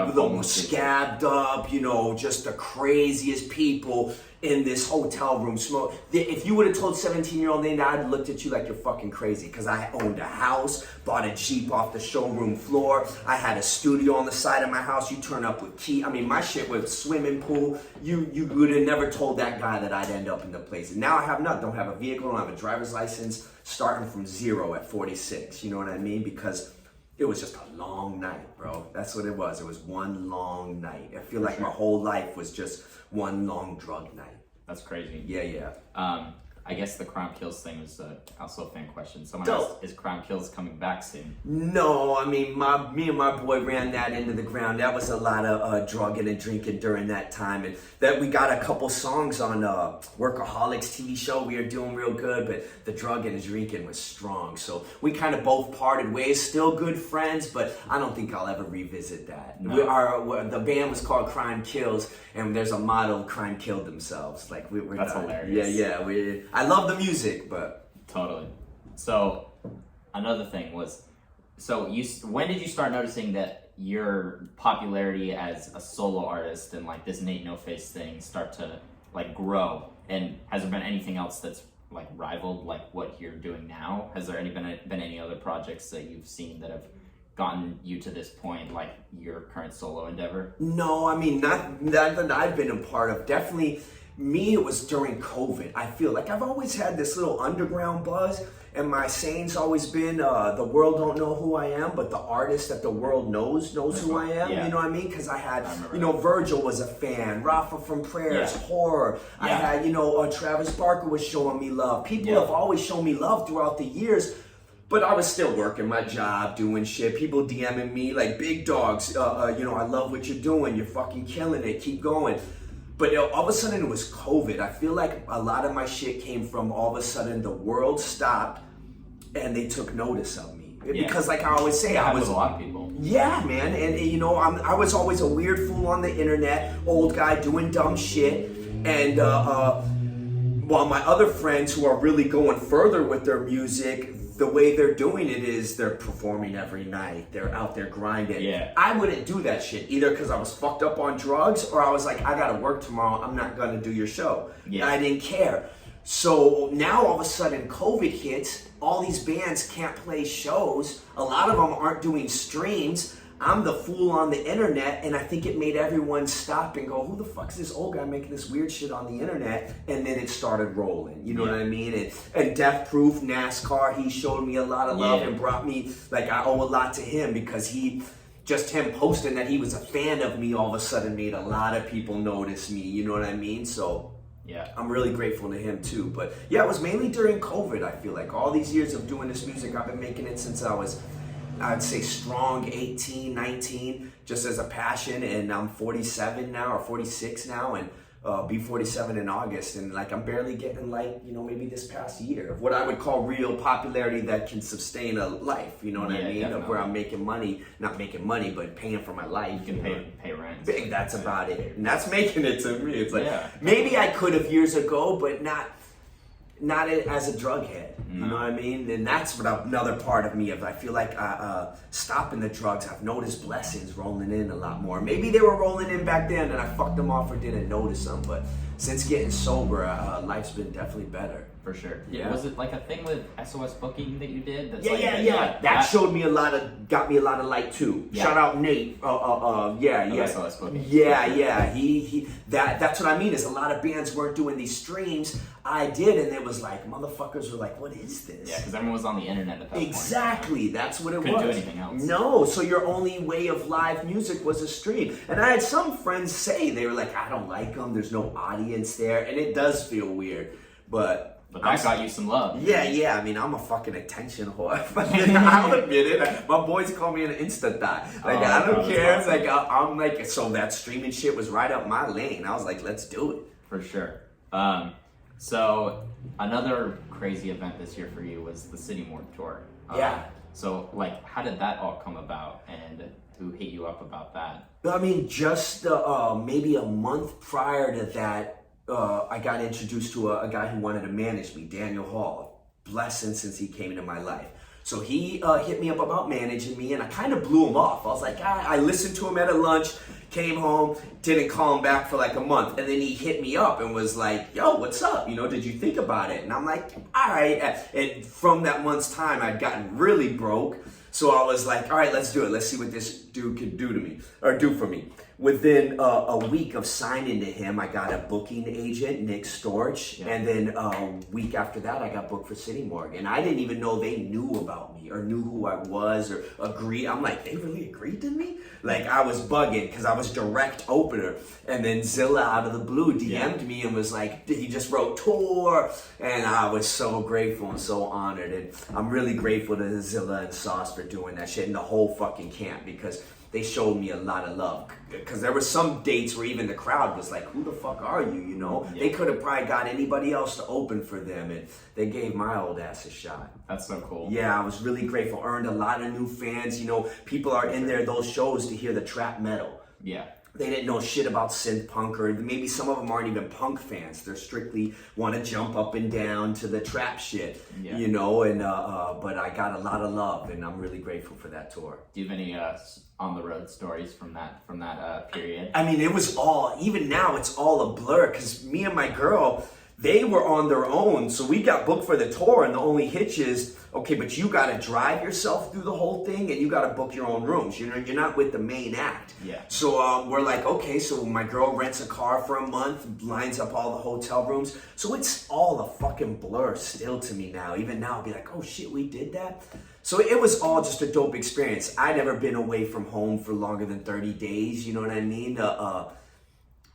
up, just the craziest people in this hotel room smoke. If you would have told 17-year-old Nate, I'd have looked at you like you're fucking crazy, because I owned a house, bought a Jeep off the showroom floor. I had a studio on the side of my house. You turn up with key. I mean, my shit was swimming pool. You would have never told that guy that I'd end up in the place. And now I have nothing. Don't have a vehicle, don't have a driver's license, starting from zero at 46. You know what I mean? Because it was just a long night, bro. That's what it was. It was one long night. I feel like my whole life was just one long drug night. That's crazy. Yeah. I guess the Crime Kills thing was also a fan question. Someone asked, is Crime Kills coming back soon? No, I mean, me and my boy ran that into the ground. That was a lot of drugging and drinking during that time. And that we got a couple songs on Workaholics TV show. We were doing real good, but the drugging and drinking was strong. So we kind of both parted ways. Still good friends, but I don't think I'll ever revisit that. No. The band was called Crime Kills, and there's a motto, Crime Killed Themselves. Like we're That's not, hilarious. Yeah. I love the music, but... Totally. So, another thing was, when did you start noticing that your popularity as a solo artist and like this N8noface thing start to like grow? And has there been anything else that's like rivaled like what you're doing now? Has there been any other projects that you've seen that have gotten you to this point, like your current solo endeavor? No, I mean, not that I've been a part of. Definitely... Me, it was during COVID. I feel like I've always had this little underground buzz, and my saying's always been, the world don't know who I am, but the artist that the world knows who I am. Yeah. You know what I mean? Because I had, Virgil was a fan, Rafa from Prayers, Horror. Yeah. I had, Travis Barker was showing me love. People have always shown me love throughout the years, but I was still working my job, doing shit. People DMing me like, big dogs, I love what you're doing. You're fucking killing it. Keep going. But all of a sudden it was COVID. I feel like a lot of my shit came from all of a sudden the world stopped and they took notice of me. Yeah. Because like I always say, I was a lot of people. Yeah, man. And I was always a weird fool on the internet, old guy doing dumb shit. And while my other friends who are really going further with their music, the way they're doing it is they're performing every night. They're out there grinding. Yeah. I wouldn't do that shit either because I was fucked up on drugs or I was like, I gotta work tomorrow. I'm not gonna do your show. Yeah. I didn't care. So now all of a sudden COVID hits, all these bands can't play shows, a lot of them aren't doing streams. I'm the fool on the internet, and I think it made everyone stop and go, who the fuck's this old guy making this weird shit on the internet? And then it started rolling, you know what I mean? And Death Proof, NASCAR, he showed me a lot of love and brought me, like, I owe a lot to him because just him posting that he was a fan of me all of a sudden made a lot of people notice me, you know what I mean? So yeah, I'm really grateful to him too. But yeah, it was mainly during COVID, I feel like. All these years of doing this music, I've been making it since I was, I'd say strong 18, 19, just as a passion, and I'm 47 now, or 46 now, and be 47 in August, and like I'm barely getting like, you know, maybe this past year of what I would call real popularity that can sustain a life, you know what I mean? Of where I'm making money, not making money, but paying for my life. You can pay rent. That's about it. And that's making it to me. It's like, maybe I could have years ago, but not as a drug head, you know what I mean? And that's what another part of me, I feel like stopping the drugs, I've noticed blessings rolling in a lot more. Maybe they were rolling in back then and I fucked them off or didn't notice them, but since getting sober, life's been definitely better. For sure. Yeah. Was it like a thing with SOS booking that you did? That's That showed me got me a lot of light too. Yeah. Shout out Nate. SOS booking. That's what I mean. Is a lot of bands weren't doing these streams. I did, and it was like motherfuckers were like, "What is this?" Yeah, because everyone was on the internet at that point. Exactly. That's what it Couldn't was. do anything else. No. So your only way of live music was a stream. And I had some friends say they were like, "I don't like them. There's no audience there," and it does feel weird, but that got you some love. Yeah. I mean, I'm a fucking attention whore. I'll admit it. My boys call me an Insta thot. Like, I don't care. Awesome. Like, I'm like, so that streaming shit was right up my lane. I was like, let's do it. For sure. So another crazy event this year for you was the City Morgue tour. So, like, how did that all come about, and who hit you up about that? I mean, just maybe a month prior to that, I got introduced to a guy who wanted to manage me, Daniel Hall. Blessing since he came into my life. So he hit me up about managing me, and I kind of blew him off. I was like, I listened to him at a lunch, came home, didn't call him back for like a month, and then he hit me up and was like, yo, what's up? You know, did you think about it? And I'm like, all right. And from that month's time, I'd gotten really broke. So I was like, all right, let's do it. Let's see what this dude could do to me, or do for me. Within a week of signing to him, I got a booking agent, Nick Storch, and then a week after that, I got booked for City Morgue. And I didn't even know they knew about me or knew who I was or agreed. I'm like, they really agreed to me? Like, I was bugging because I was direct opener. And then Zilla out of the blue DM'd me and was like, he just wrote tour. And I was so grateful and so honored. And I'm really grateful to Zilla and Sauce for doing that shit and the whole fucking camp, because they showed me a lot of love. Because there were some dates where even the crowd was like, who the fuck are you, you know? Yeah. They could have probably got anybody else to open for them, and they gave my old ass a shot. That's so cool. Yeah, I was really grateful. Earned a lot of new fans. You know, people are in there, those shows, to hear the trap metal. Yeah. They didn't know shit about synth punk, or maybe some of them aren't even punk fans. They're strictly want to jump up and down to the trap shit, you know. And but I got a lot of love, and I'm really grateful for that tour. Do you have any on the road stories from that period? I mean, it was all, even now it's all a blur, because me and my girl, they were on their own. So we got booked for the tour, and the only hitch is, okay, but you got to drive yourself through the whole thing, and you got to book your own rooms. You know, you're not with the main act. Yeah. So we're like, okay, so my girl rents a car for a month, lines up all the hotel rooms. So it's all a fucking blur still to me now. Even now, I'll be like, oh shit, we did that? So it was all just a dope experience. I'd never been away from home for longer than 30 days, you know what I mean?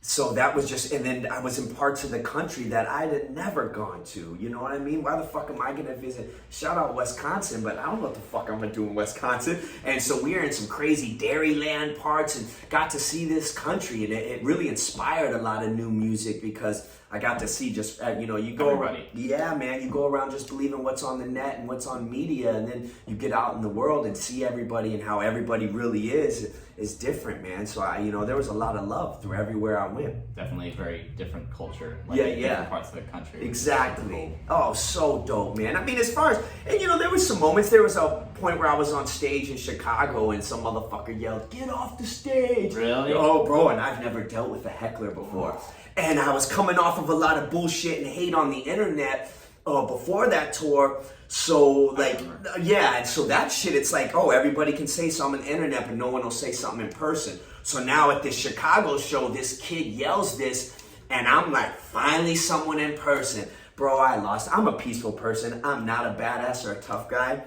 So that was just, and then I was in parts of the country that I had never gone to, you know what I mean? Why the fuck am I gonna visit? Shout out Wisconsin, but I don't know what the fuck I'm gonna do in Wisconsin. And so we were in some crazy Dairyland parts and got to see this country, and it really inspired a lot of new music, because I got to see just, you know, you go around, yeah, man, you go around just believing what's on the net and what's on media, and then you get out in the world and see everybody and how everybody really is different, man. So you know, there was a lot of love through everywhere I went. Definitely a very different culture. Like different parts of the country. Exactly. Oh, so dope, man. I mean, as far as, and you know, there was some moments. There was a point where I was on stage in Chicago and some motherfucker yelled, "Get off the stage!" Really? Oh, bro, and I've never dealt with a heckler before. And I was coming off of a lot of bullshit and hate on the internet before that tour. So, like, yeah, and so that shit, it's like, oh, everybody can say something on the internet, but no one will say something in person. So now at this Chicago show, this kid yells this, and I'm like, finally someone in person. Bro, I lost. I'm a peaceful person. I'm not a badass or a tough guy.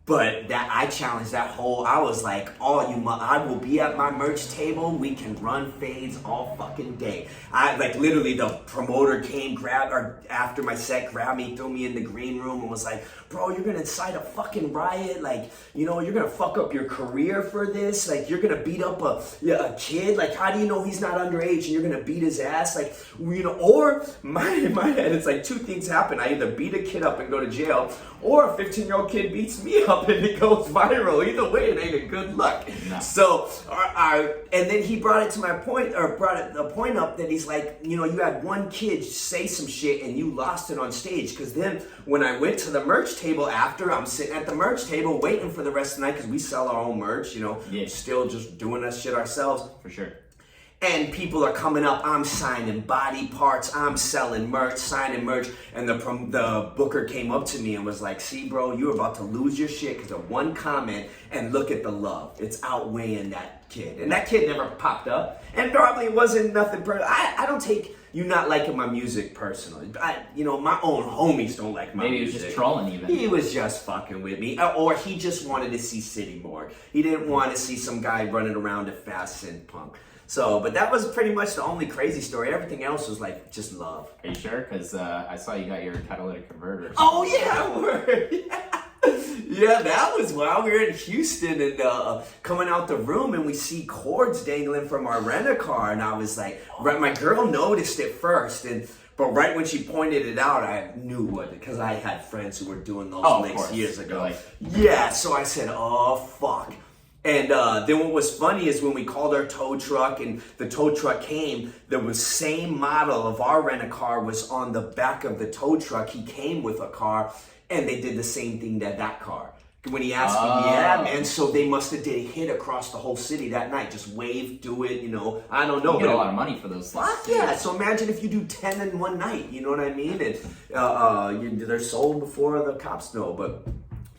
But that I challenged that whole, I was like, I will be at my merch table. We can run fades all fucking day. I like literally the promoter came, after my set, grabbed me, threw me in the green room and was like, bro, you're gonna incite a fucking riot. Like, you know, you're gonna fuck up your career for this. Like, you're gonna beat up a kid. Like, how do you know he's not underage and you're gonna beat his ass? Like, you know, or in my head, it's like two things happen. I either beat a kid up and go to jail, or a 15-year-old kid beats me up and it goes viral. Either way, it ain't a good look. No. So, and then he brought it to my point, or brought the point up that he's like, you know, you had one kid say some shit and you lost it on stage. Because then when I went to the merch table after, I'm sitting at the merch table waiting for the rest of the night because we sell our own merch, you know, still just doing that shit ourselves. For sure. And people are coming up, I'm signing body parts, I'm selling merch, signing merch. And the booker came up to me and was like, see, bro, you're about to lose your shit because of one comment, and look at the love. It's outweighing that kid. And that kid never popped up. And probably it wasn't nothing personal. I don't take you not liking my music personally. You know, my own homies don't like my music. Maybe he was just trolling even. He was just fucking with me. Or he just wanted to see City more. He didn't want to see some guy running around to fast synth punk. So, but that was pretty much the only crazy story. Everything else was like just love. Are you sure? Because I saw you got your catalytic converter. Oh yeah, word. Yeah, that was while we were in Houston and coming out the room and we see cords dangling from our rent-a-car, and I was like, my girl noticed it first, but right when she pointed it out, I knew what, because I had friends who were doing those links years ago. Yeah, so I said, oh fuck. And then what was funny is when we called our tow truck and the tow truck came, the same model of our rent-a-car was on the back of the tow truck. He came with a car and they did the same thing to that car. When he asked me, yeah, man, so they must have did a hit across the whole city that night. Just wave, do it, you know. I don't know. You get a lot of money for those slots. Yeah, so imagine if you do 10 in one night, you know what I mean? And they're sold before the cops know, but...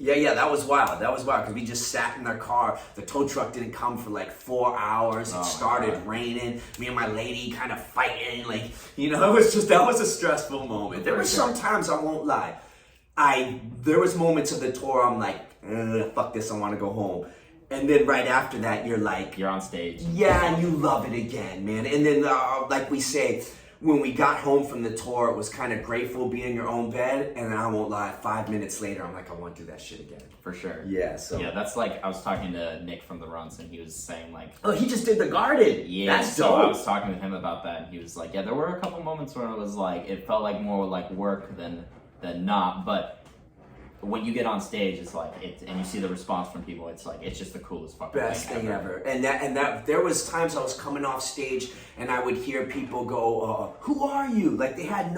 Yeah, that was wild. That was wild because we just sat in our car. The tow truck didn't come for like 4 hours. It started raining. Me and my lady kind of fighting. Like, you know, that was a stressful moment. There were some times, I won't lie, there was moments of the tour I'm like, fuck this, I want to go home. And then right after that, you're on stage. Yeah, and you love it again, man. And then, like we say, when we got home from the tour, it was kind of grateful being in your own bed. And I won't lie, 5 minutes later, I'm like, I want to do that shit again. For sure. Yeah, so. Yeah, that's like, I was talking to Nick from the Runs, and he was saying like... Oh, he just did the Garden. Yeah, that's so dope. I was talking to him about that, and he was like, yeah, there were a couple moments where it was like, it felt like more like work than not, but... when you get on stage, it's like and you see the response from people. It's like it's just the coolest fucking best thing ever. And that there was times I was coming off stage and I would hear people go, "Who are you?" Like they had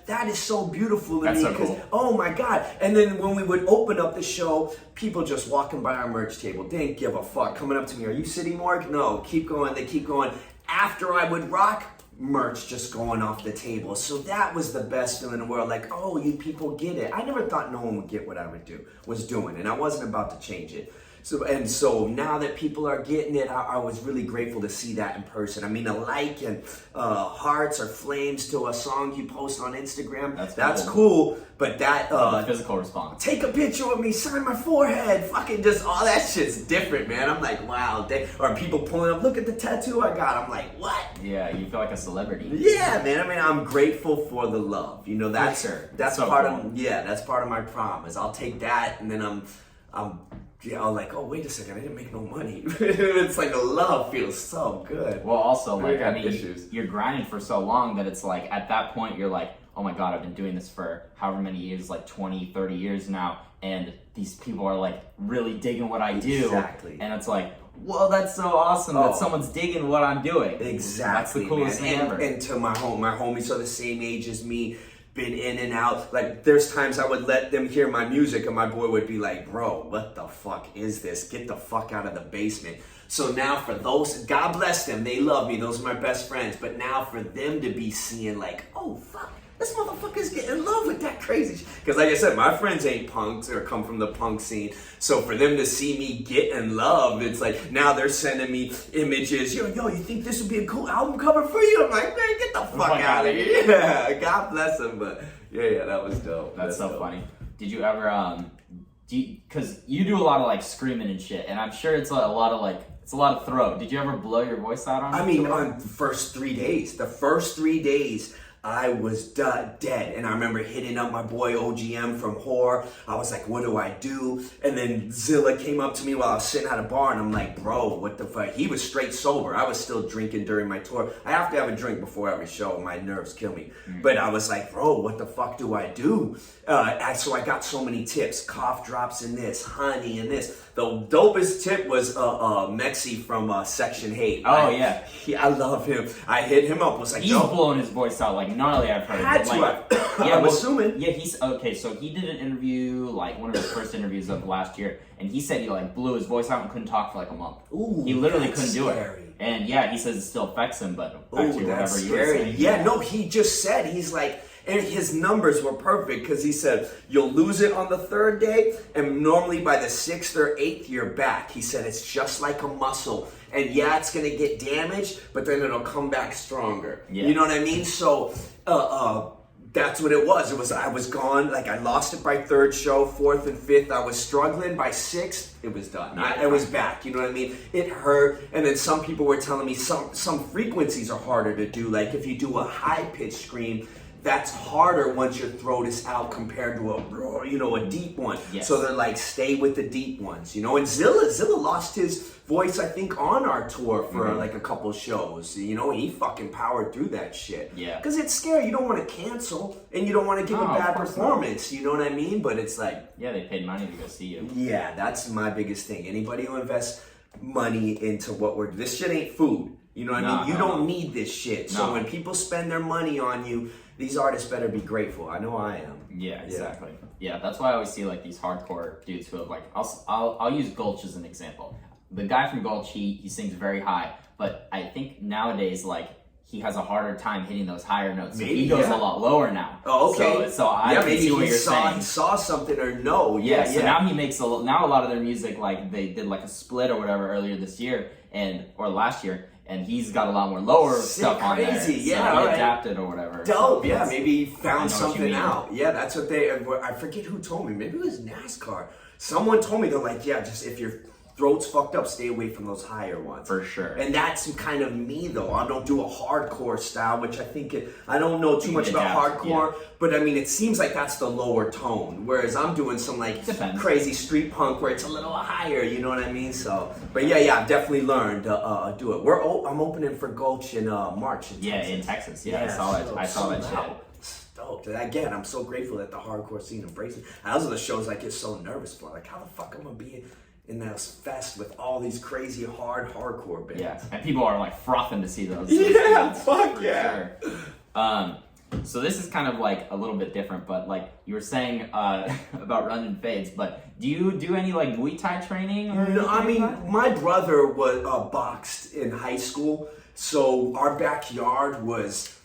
that is so beautiful to me because oh my god. And then when we would open up the show, people just walking by our merch table didn't give a fuck, coming up to me, "Are you City Morgue?" No, keep going. They keep going. After I would rock, merch just going off the table. So that was the best feeling in the world. Like, oh, you people get it. I never thought no one would get what I was doing, and I wasn't about to change it. So now that people are getting it, I was really grateful to see that in person. I mean, a like and hearts or flames to a song you post on Instagram, that's cool. But that physical response. Take a picture with me, sign my forehead, fucking just all that shit's different, man. I'm like, wow. Or people pulling up, look at the tattoo I got. I'm like, what? Yeah, you feel like a celebrity. Yeah, man. I mean, I'm grateful for the love. You know, that's so part cool. that's part of my promise. I'll take that, and then I'm like, oh, wait a second, I didn't make no money. It's like the love feels so good. Well, also, like, I mean, you're grinding for so long that it's like, at that point, you're like, oh my God, I've been doing this for however many years, like 20, 30 years now, and these people are like really digging what I do. Exactly. And it's like, whoa, that's so awesome that someone's digging what I'm doing. Exactly. That's the coolest thing ever. And to my homies are the same age as me. been in and out. Like, there's times I would let them hear my music and my boy would be like, bro, what the fuck is this? Get the fuck out of the basement. So now for those, God bless them, they love me, those are my best friends. But now for them to be seeing like, oh fuck, this motherfucker's getting in love with that crazy shit. Because like I said, my friends ain't punks or come from the punk scene. So for them to see me get in love, it's like now they're sending me images. Yo, you think this would be a cool album cover for you? I'm like, man, get the fuck out of here. Yeah, God bless them. But yeah, that was dope. That's so dope. Funny. Did you ever, because you do a lot of like screaming and shit, and I'm sure it's a lot of throat. Did you ever blow your voice out on? I mean, on the first 3 days. The first 3 days, I was dead. And I remember hitting up my boy OGM from Whore. I was like, what do I do? And then Zilla came up to me while I was sitting at a bar, and I'm like, bro, what the fuck? He was straight sober. I was still drinking during my tour. I have to have a drink before every show. My nerves kill me. But I was like, bro, what the fuck do I do? So I got so many tips. Cough drops in this, honey in this. The dopest tip was Mexi from Section Hate. Oh, yeah. I love him. I hit him up. Was like, he's blowing his voice out like gnarly. I've heard. Had to. Like, yeah, I'm assuming. Yeah, he's okay. So he did an interview, like one of his first interviews of last year, and he said he like blew his voice out and couldn't talk for like a month. Ooh, he literally couldn't scary. Do it. And yeah, he says it still affects him, but back to whatever you were saying. Yeah, no, he just said he's like. And his numbers were perfect because he said, you'll lose it on the 3rd day, and normally by the 6th or 8th, you're back. He said it's just like a muscle. And yeah, it's going to get damaged, but then it'll come back stronger. Yeah. You know what I mean? So that's what it was. I was gone. Like, I lost it by 3rd show, 4th and 5th. I was struggling. By 6th, it was done. I was back. You know what I mean? It hurt. And then some people were telling me some frequencies are harder to do. Like, if you do a high-pitched scream, that's harder once your throat is out compared to a deep one. Yes. So they're like, stay with the deep ones, And Zilla lost his voice, I think, on our tour for like a couple shows. He fucking powered through that shit. Yeah. Because it's scary. You don't want to cancel and you don't want to give a bad performance. You know what I mean? But it's like, yeah, they paid money to go see you. Yeah, that's my biggest thing. Anybody who invests money into this shit ain't food. You know what I mean? You don't need this shit. So when people spend their money on you, these artists better be grateful. I know I am. Yeah, exactly. Yeah, that's why I always see like these hardcore dudes who have like, I'll use Gulch as an example. The guy from Gulch, he sings very high, but I think nowadays like he has a harder time hitting those higher notes. So he goes a lot lower now. Oh, okay. So I can see what you're saying. He saw something or no. Yeah. So now he makes a lot of their music, like they did like a split or whatever earlier this year or last year. And he's got a lot more lower stuff on there. Crazy, yeah. So he adapted or whatever. Dope, so yeah. Maybe he found something out. Yeah, that's what I forget who told me. Maybe it was NASCAR. Someone told me, they're like, yeah, just if your throat's fucked up, stay away from those higher ones. For sure. And that's kind of me, though. I don't do a hardcore style, which I don't know too much about hardcore, but I mean, it seems like that's the lower tone, whereas I'm doing some like crazy street punk where it's a little higher, you know what I mean? So, but yeah, I've definitely learned to do it. I'm opening for Gulch in March in Texas. In Texas. Yeah, I saw that shit. Stoked. Again, I'm so grateful that the hardcore scene embraces it. Those are the shows I get so nervous for. Like, how the fuck am I gonna be in that fest with all these crazy hardcore bands? Yeah, and people are like frothing to see those. Yeah, fuck yeah. Sure. So this is kind of like a little bit different, but like you were saying about running fades, but do you do any like Muay Thai training? No, I mean, my brother was boxed in high school, so our backyard was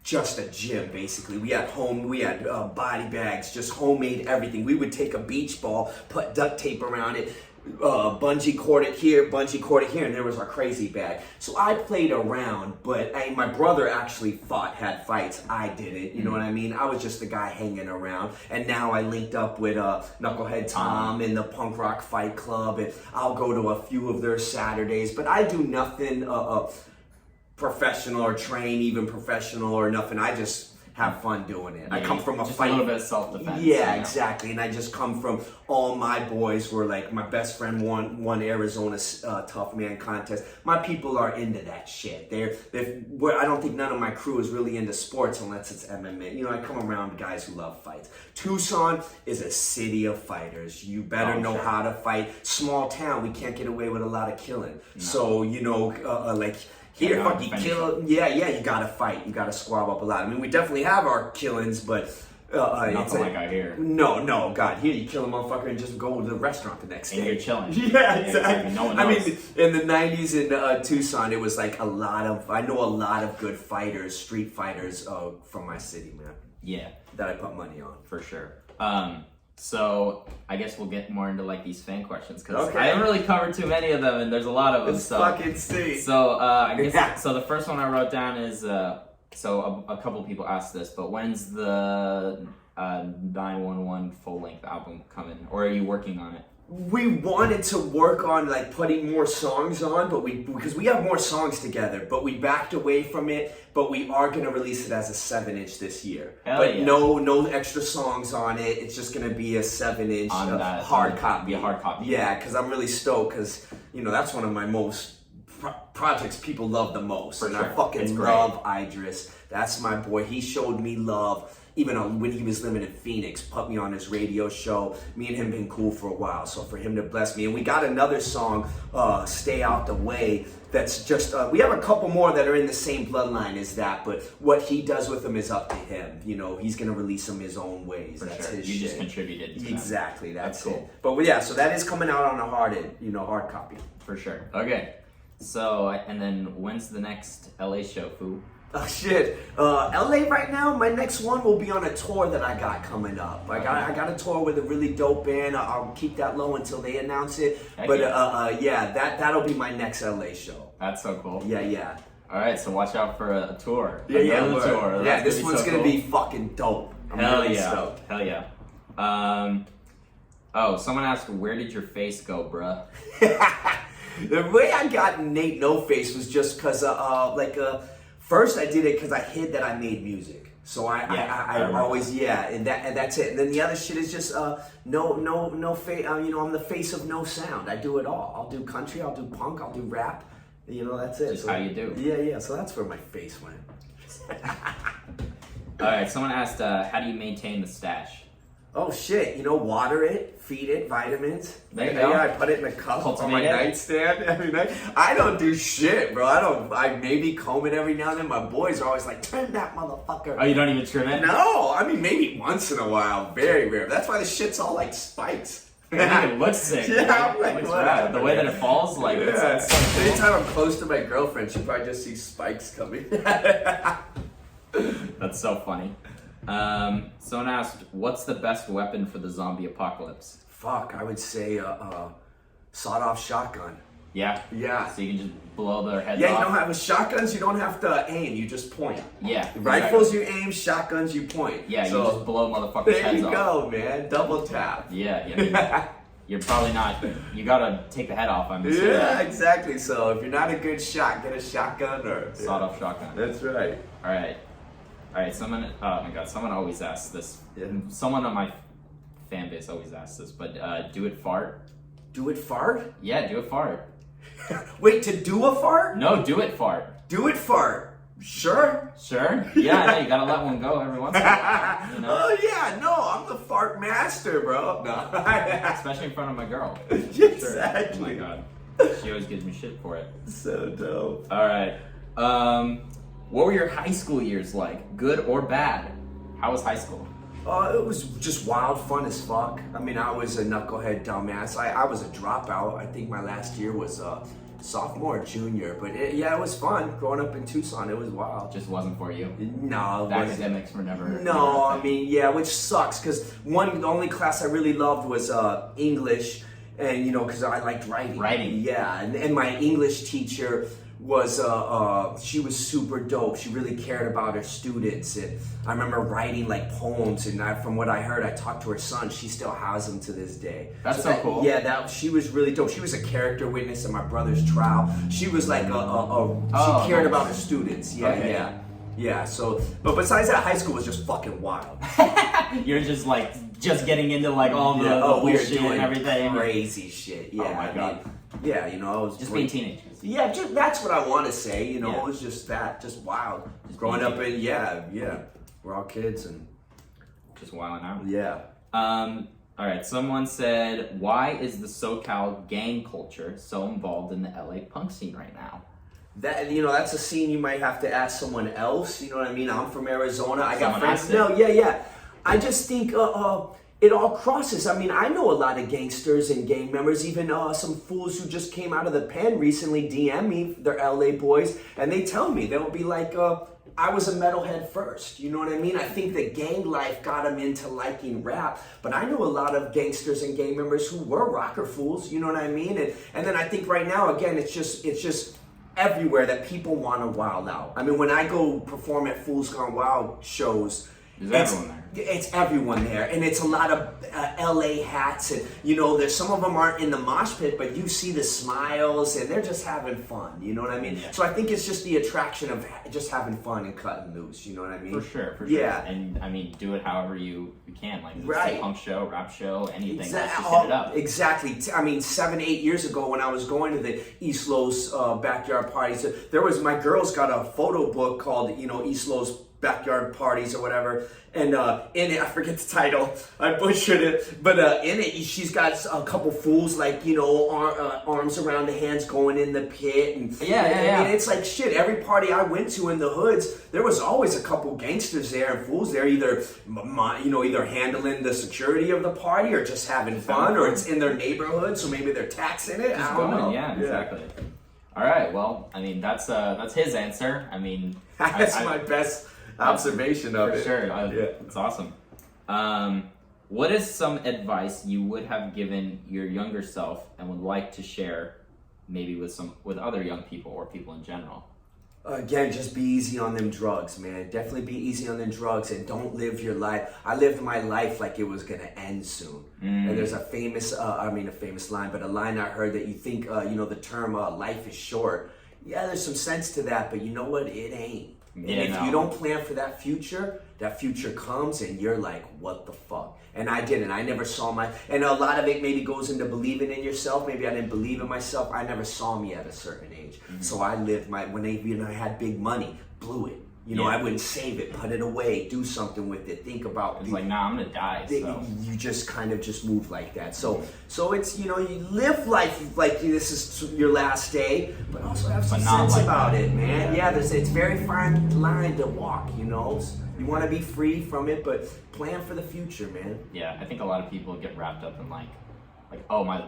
just a gym, basically. We had body bags, just homemade everything. We would take a beach ball, put duct tape around it, bungee cord it here, and there was our crazy bag. So I played around, but my brother actually had fights. I didn't, you know what I mean? I was just the guy hanging around, and now I linked up with Knucklehead Tom in the Punk Rock Fight Club, and I'll go to a few of their Saturdays, but I do nothing professional or train even professional or nothing. I just have fun doing it. I come from a fight. A little bit of self-defense. Yeah, exactly. And I just come from all my boys were like, my best friend won Arizona Tough Man contest. My people are into that shit. I don't think none of my crew is really into sports unless it's MMA. I come around guys who love fights. Tucson is a city of fighters. You better know how to fight. Small town, we can't get away with a lot of killing. No. So, Here, fuck, you kill. Yeah, you gotta fight. You gotta squab up a lot. I mean, we definitely have our killings, but nothing like I hear. No, God, here you kill a motherfucker and just go to the restaurant the next day. And you're chilling. Yeah, exactly. No one knows. I mean, in the '90s in Tucson, it was like I know a lot of good fighters, street fighters from my city, man. Yeah, that I put money on for sure. So I guess we'll get more into like these fan questions because I haven't really covered too many of them, and there's a lot of them. Let's fucking see. So I guess so. The first one I wrote down is so a couple people asked this, but when's the 911 full length album coming, or are you working on it? We wanted to work on like putting more songs on, but because we have more songs together, but we backed away from it. But we are gonna release it as a 7-inch this year. No extra songs on it. It's just gonna be a 7-inch hard copy. Be a hard copy. Yeah, because I'm really stoked because that's one of my most projects people love the most. For sure. I fucking love Idris. That's my boy. He showed me love. Even when he was living in Phoenix, put me on his radio show. Me and him been cool for a while, so for him to bless me. And we got another song, Stay Out the Way, that's just, we have a couple more that are in the same bloodline as that, but what he does with them is up to him. He's going to release them his own ways. That's his shit. You just contributed to Exactly, that's cool. it. But yeah, so that is coming out on a hard copy. For sure. Okay. So, and then when's the next LA show, Foo? Oh shit! LA right now. My next one will be on a tour that I got coming up. I got a tour with a really dope band. I'll keep that low until they announce it. But that'll be my next LA show. That's so cool. Yeah. All right, so watch out for a tour. Yeah, tour. Yeah, this one's gonna be fucking dope. Hell yeah. Someone asked, where did your face go, bruh? The way I got N8noface was just because first I did it because I hid that I made music. So I always and that's it. And then the other shit is just no face. I'm the face of no sound. I do it all. I'll do country. I'll do punk. I'll do rap. That's it. Just how you do. Yeah. So that's where my face went. All right. Someone asked, how do you maintain the stash? Oh shit, water it, feed it, vitamins. There you go. I put it in a cup on my nightstand every night. I don't do shit, bro. I maybe comb it every now and then. My boys are always like, trim that motherfucker. Oh, you don't even trim it? No, I mean maybe once in a while. Very rare. That's why the shit's all like spikes. It looks sick. Yeah, I'm like, rad. The way that it falls, like, it's so cool. Anytime I'm close to my girlfriend, she probably just sees spikes coming. That's so funny. Someone asked, what's the best weapon for the zombie apocalypse? Fuck, I would say sawed-off shotgun. Yeah? Yeah. So you can just blow their heads off? Yeah, with shotguns, you don't have to aim, you just point. Yeah. Rifles, you aim, shotguns, you point. Yeah, so, you just blow motherfuckers' heads off. There you go, man. Double tap. Yeah. You're probably not, you gotta take the head off, I'm assuming. Yeah, exactly. So if you're not a good shot, get a shotgun or... Sawed-off shotgun. That's right. All right, someone always asks this. Someone on my fan base always asks this, but do it fart? Do it fart? Yeah, do it fart. Wait, to do a fart? No, do it fart. Do it fart. Sure? Sure? Yeah, I know, you gotta let one go every once in a while. Oh yeah, no, I'm the fart master, bro. No. Especially in front of my girl. Exactly. Sure. Oh my god. She always gives me shit for it. So dope. Alright. What were your high school years like? Good or bad? How was high school? It was just wild fun as fuck. I mean, I was a knucklehead dumbass. I was a dropout. I think my last year was sophomore or junior. But it was fun. Growing up in Tucson, it was wild. Just wasn't for you? No. The academics were never... No, I mean, yeah, which sucks. Because the only class I really loved was English. And, because I liked writing. Writing? Yeah, and my English teacher... she was super dope. She really cared about her students, and I remember writing like poems. And from what I heard, I talked to her son. She still has them to this day. That's so cool. Yeah, she was really dope. She was a character witness in my brother's trial. She was like she cared about her students. Yeah, okay. Yeah. So, but besides that, high school was just fucking wild. You're just getting into like all the bullshit and everything. Crazy shit. Yeah. Oh my god. Yeah, I was just being teenagers. Yeah, that's what I want to say. It was just wild. Just growing up in we're all kids and just wilding out. Yeah. All right. Someone said, why is the SoCal gang culture so involved in the LA punk scene right now? That, you know, that's a scene you might have to ask someone else. You know what I mean? I'm from Arizona. I got friends. No, yeah. I just think it all crosses. I mean, I know a lot of gangsters and gang members, even some fools who just came out of the pen recently DM me. They're LA boys, and they tell me, they'll be like, I was a metalhead first. You know what I mean? I think that gang life got them into liking rap, but I know a lot of gangsters and gang members who were rocker fools. You know what I mean? And then I think right now, again, it's just everywhere that people want to wild out. I mean, when I go perform at Fools Gone Wild shows, it's everyone there, and it's a lot of LA hats, and you know, there's some of them aren't in the mosh pit, but you see the smiles, and they're just having fun. You know what I mean? Yeah. So I think it's just the attraction of just having fun and cutting loose. You know what I mean? For sure. Yeah, and I mean, do it however you can. Like, it's a punk show, rap show, anything. Exactly. Just hit it up. Exactly. I mean, 7-8 years ago, when I was going to the East Lo's backyard parties, there was, my girls got a photo book called, you know, East Lo's backyard parties or whatever, and in it, I forget the title, I butchered it, but in it, she's got a couple fools, like, you know, arms around the hands going in the pit, and I mean, it's like, shit, every party I went to in the hoods, there was always a couple gangsters there and fools there, either handling the security of the party, or just having fun, or it's in their neighborhood, so maybe they're taxing it, I don't know. Yeah, exactly. All right, well, I mean, that's his answer. I mean, that's my best observation of it. For sure. It's awesome. What is some advice you would have given your younger self and would like to share maybe with other young people or people in general? Again, just be easy on them drugs, man. Definitely be easy on them drugs, and don't live your life. I lived my life like it was gonna end soon. And there's a famous line, but a line I heard that you think, the term life is short. Yeah, there's some sense to that, but you know what? It ain't. And if you don't plan for that future comes and you're like, what the fuck? And I didn't. I never saw and a lot of it maybe goes into believing in yourself. Maybe I didn't believe in myself. I never saw me at a certain age. So I lived when I had big money, blew it. You know, I wouldn't save it, put it away, do something with it, think about it. It's like, nah, I'm gonna die. So you just kind of just move like that. So it's, you know, you live life like this is your last day, but also have some sense about it, man. Yeah, it's very fine line to walk, you know. You want to be free from it, but plan for the future, man. Yeah, I think a lot of people get wrapped up in like, oh, my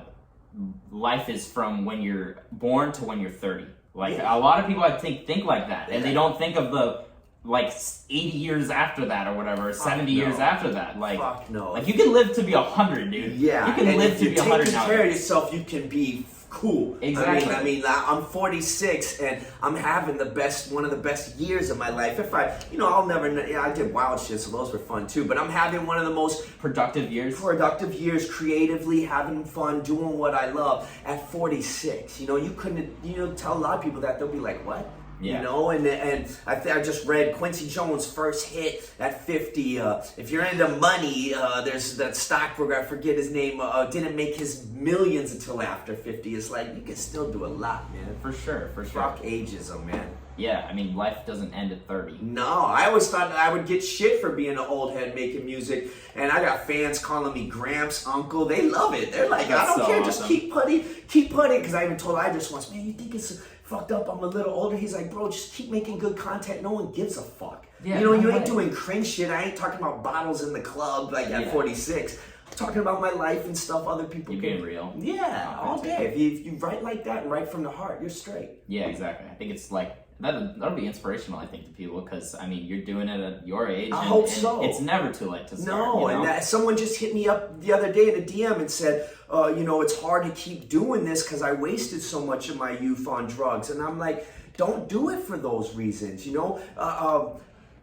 life is from when you're born to when you're 30. Like, a lot of people, I think like that, and they don't think of the, like, 80 years after that or whatever, 70 years after that. Like, fuck no. Like, you can live to be 100, dude. Yeah. You can live to be 100 now. If you take care of yourself, you can be cool. Exactly. I mean, I'm 46 and I'm having one of the best years of my life. I did wild shit, so those were fun too, but I'm having one of the most productive years, creatively, having fun, doing what I love at 46. You know, you couldn't, tell a lot of people that, they'll be like, what? Yeah. You know, and I just read Quincy Jones' first hit at 50. If you're into money, there's that stockbroker, I forget his name, didn't make his millions until after 50. It's like, you can still do a lot, man. For sure. Fuck ageism, man. Yeah, I mean, life doesn't end at 30. No, I always thought I would get shit for being an old head making music, and I got fans calling me Gramps, Uncle. They love it. They're like, I don't care, just keep putting. Because I even told Idris once, man, you think it's fucked up I'm a little older? He's like, bro, just keep making good content. No one gives a fuck. Yeah, you ain't doing cringe shit. I ain't talking about bottles in the club like at 46. I'm talking about my life and stuff other people You're being real. Yeah, all day. If you write like that and write from the heart, you're straight. Yeah, exactly. I think it's like, that'll be inspirational, I think, to people, because, I mean, you're doing it at your age. I hope so. It's never too late to start. No, and someone just hit me up the other day in a DM and said, it's hard to keep doing this because I wasted so much of my youth on drugs. And I'm like, don't do it for those reasons,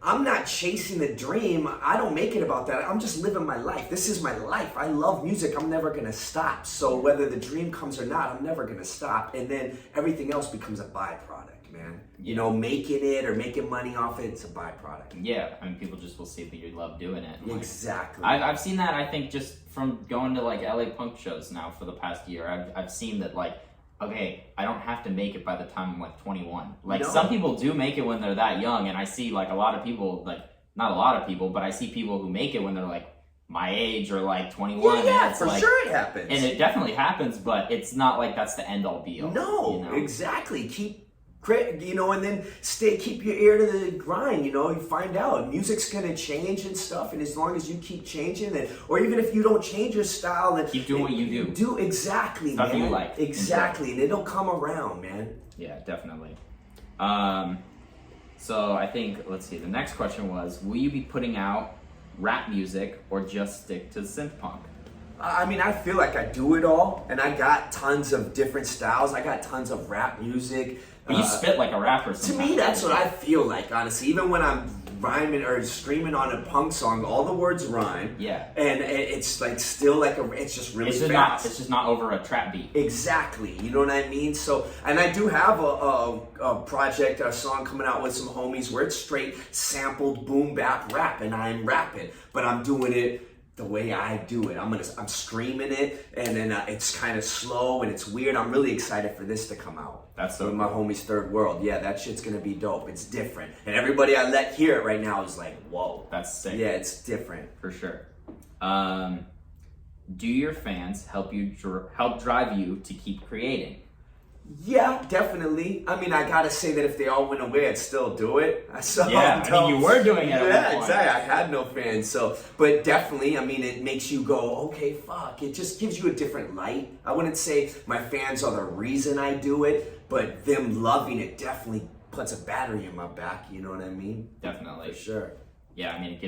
I'm not chasing a dream. I don't make it about that. I'm just living my life. This is my life. I love music. I'm never going to stop. So whether the dream comes or not, I'm never going to stop. And then everything else becomes a byproduct, man. Making it or making money off it, it's a byproduct. Yeah, I mean, people just will see that you love doing it. Like, exactly. I've seen that, I think, just from going to, like, LA punk shows now for the past year. I've seen that, like, okay, I don't have to make it by the time I'm like 21. Like, some people do make it when they're that young, and I see like a lot of people, like, not a lot of people, but I see people who make it when they're like my age or like 21. Yeah, for sure it happens. And it definitely happens, but it's not like that's the end all be all. No, exactly. You know, and then keep your ear to the grind, you know, you find out music's gonna change and stuff, and as long as you keep changing it, or even if you don't change your style, then keep doing what you do. Do exactly, stuff man. You like. Exactly, and it'll come around, man. Yeah, definitely. So I think, let's see, the next question was, will you be putting out rap music or just stick to synth punk? I mean, I feel like I do it all, and I got tons of different styles. I got tons of rap music. But you spit like a rapper sometimes. To me, that's what I feel like, honestly. Even when I'm rhyming or screaming on a punk song, all the words rhyme. Yeah. And it's like still like it's just really it's just fast. It's just not over a trap beat. Exactly. You know what I mean? So, and I do have a project, a song coming out with some homies where it's straight sampled boom bap rap, and I'm rapping, but I'm doing it the way I do it. I'm screaming it, and then it's kind of slow and it's weird. I'm really excited for this to come out. That's so with my homies Third World. Yeah, that shit's gonna be dope. It's different, and everybody I let hear it right now is like, whoa, that's sick. Yeah, it's different for sure. Do your fans help drive you to keep creating? Yeah, definitely. I mean, I gotta say that if they all went away, I'd still do it. Yeah, I mean, you were doing it at one point. Exactly. I had no fans, but definitely, I mean, it makes you go, okay, fuck. It just gives you a different light. I wouldn't say my fans are the reason I do it, but them loving it definitely puts a battery in my back. You know what I mean? Definitely. For sure. Yeah, I mean, it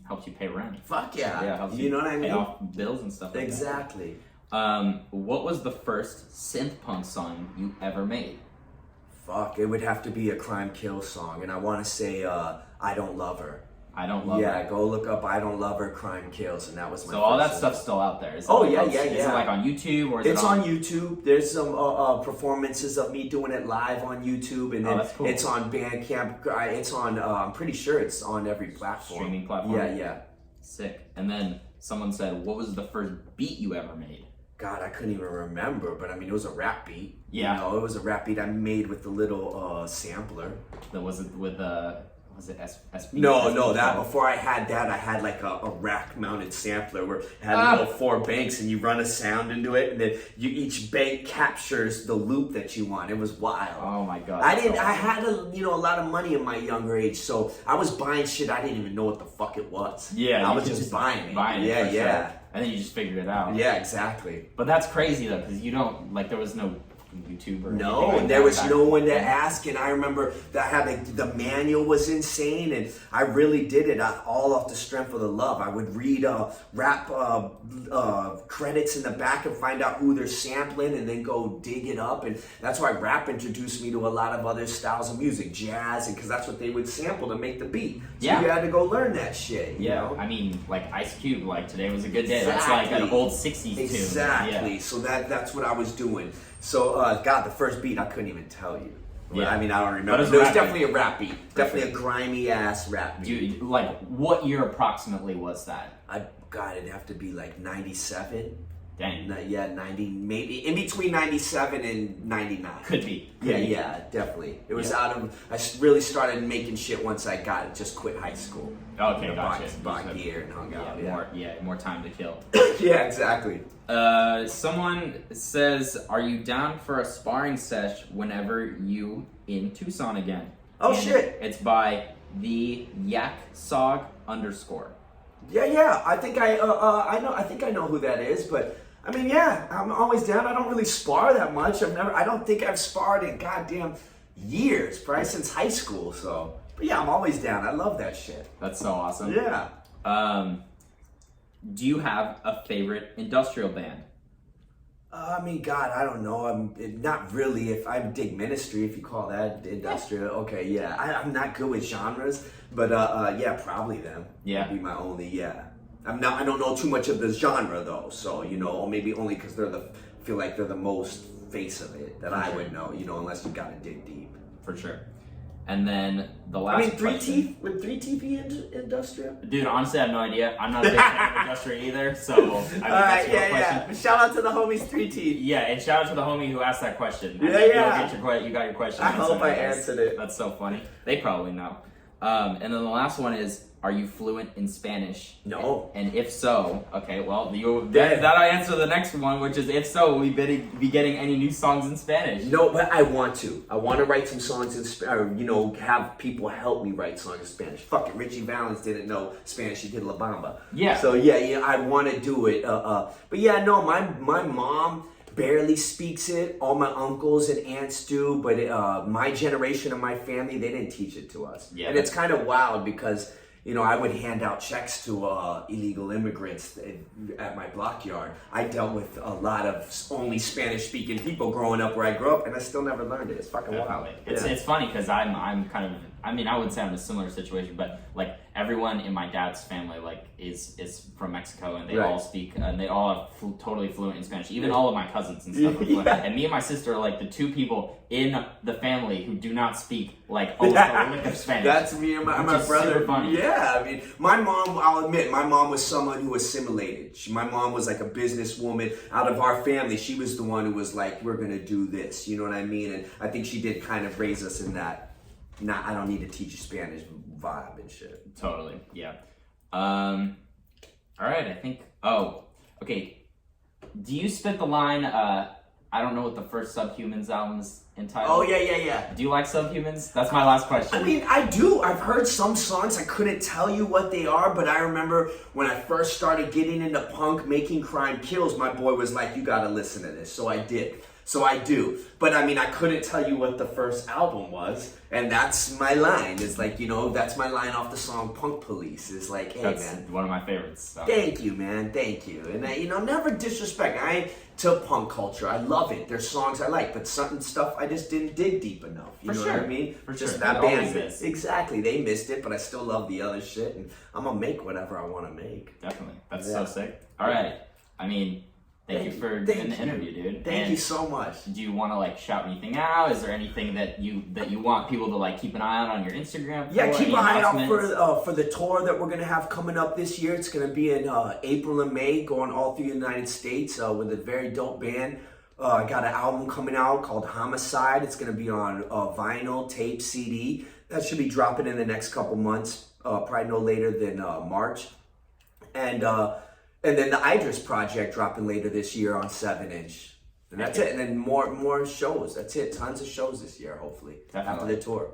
helps you pay rent. Fuck yeah. Yeah, helps you know what I mean? Pay off bills and stuff like that. Exactly. What was the first synth punk song you ever made? Fuck, it would have to be a Crime Kill song, and I want to say I Don't Love Her. I Don't Love Her. Yeah, go look up I Don't Love Her, Crime Kills, and that was my So all that stuff's still out there? Is yeah. Is it like on YouTube, or is it's on YouTube. There's some performances of me doing it live on YouTube, and then that's cool. It's on Bandcamp. It's on, I'm pretty sure it's on every platform. Streaming platform? Yeah. Sick. And then someone said, what was the first beat you ever made? God, I couldn't even remember, but I mean, it was a rap beat. Yeah. You know, it was a rap beat I made with the little sampler. That was it with was it SB? No, that before I had that, I had like a rack-mounted sampler where it had little 4 banks, and you run a sound into it, and then each bank captures the loop that you want. It was wild. Oh my god! I had a lot of money in my younger age, so I was buying shit I didn't even know what the fuck it was. Yeah, I was just buying it. Yeah. Sure. And then you just figured it out. Yeah, exactly. But that's crazy though, because you don't there was no YouTube or no, like and there was no one to ask, and I remember that the manual was insane, and I really did it all off the strength of the love. I would read rap credits in the back and find out who they're sampling, and then go dig it up, and that's why rap introduced me to a lot of other styles of music, jazz, and because that's what they would sample to make the beat. So you had to go learn that shit. You know? I mean, like Ice Cube, like Today Was a Good Day. Exactly. That's like an old '60s tune. Exactly. So that's what I was doing. So, God, the first beat, I couldn't even tell you. Yeah. I mean, I don't remember. It was definitely a rap beat. Definitely a grimy-ass rap beat. Dude, like, what year approximately was that? God, it'd have to be like 97. Dang. Yeah, 90, maybe. In between 97 and 99. Could be. Yeah, definitely. It was I really started making shit once I just quit high school. Okay, gotcha. Bought gear and hung out. More time to kill. Yeah, exactly. Someone says, are you down for a sparring sesh whenever you in Tucson again? Oh, shit. It's by the _. Yeah. I think I think I know who that is, but I mean, yeah, I'm always down. I don't really spar that much. I don't think I've sparred in goddamn years, probably since high school. So, but yeah, I'm always down. I love that shit. That's so awesome. Yeah. Do you have a favorite industrial band? I mean, God, I don't know. Not really. If I dig Ministry, if you call that industrial, okay, yeah. I'm not good with genres, but yeah, probably them. Yeah, would be my only. Yeah, I don't know too much of the genre though, so or maybe only because feel like they're the most face of it that I would know. Unless you gotta dig deep. For sure. And then the last question. Would 3 Teeth be industrial? Dude, honestly, I have no idea. I'm not a big fan of industrial either, so I mean, that's your question. Yeah. Shout out to the homies 3 Teeth. Yeah, and shout out to the homie who asked that question. Yeah. You got your question. I hope I answered it. That's so funny. They probably know. And then the last one is, are you fluent in Spanish? No. And if so, okay, well, that I answer the next one, which is, if so, will we be getting any new songs in Spanish? No, but I want to. I want to write some songs in Spanish, have people help me write songs in Spanish. Fuck it, Richie Valens didn't know Spanish, he did La Bamba. Yeah. So yeah, I want to do it. But yeah, no, my mom barely speaks it. All my uncles and aunts do, but my generation of my family, they didn't teach it to us. Yeah. And it's kind of wild because I would hand out checks to illegal immigrants at my block yard. I dealt with a lot of only Spanish-speaking people growing up where I grew up, and I still never learned it. It's fucking wild. It's funny because I'm kind of, I wouldn't say I'm in a similar situation, but like everyone in my dad's family is from Mexico, and they all speak, and they all are totally fluent in Spanish. Even all of my cousins and stuff are fluent. And me and my sister are like the two people in the family who do not speak like almost a lick of Spanish. That's me and my brother. Super funny. Yeah, I mean, my mom, I'll admit, my mom was someone who assimilated. My mom was like a businesswoman. Out of our family, she was the one who was like, we're going to do this. You know what I mean? And I think she did kind of raise us in that, I don't need to teach you Spanish vibe and shit. Totally, yeah. All right, I think, okay. Do you spit the line, I don't know what the first Subhumans album is entitled? Oh, yeah. Do you like Subhumans? That's my last question. I mean, I do. I've heard some songs. I couldn't tell you what they are, but I remember when I first started getting into punk, Making Crime Kills, my boy was like, you gotta listen to this. So I did. So I do. But I mean, I couldn't tell you what the first album was, and that's my line. It's like, that's my line off the song Punk Police. It's like, hey, that's man. One of my favorites. So. Thank you, man. Thank you. And, never disrespect. I ain't to punk culture. I love it. There's songs I like, but certain stuff I just didn't dig deep enough. You know what I mean? For just sure. that They band. always miss. Exactly. They missed it, but I still love the other shit, and I'm going to make whatever I want to make. Definitely. That's so sick. All right. I mean, Thank you for doing the interview, dude. Thank you so much. Do you want to shout anything out? Is there anything that you want people to keep an eye out on your Instagram for? Yeah, keep an eye out for the tour that we're gonna have coming up this year. It's gonna be in April and May, going all through the United States with a very dope band. I got an album coming out called Homicide. It's gonna be on vinyl, tape, CD. That should be dropping in the next couple months, probably no later than March. And then the Idris project dropping later this year on 7-inch. And that's it. And then more shows. That's it. Tons of shows this year, hopefully. Definitely. After the tour.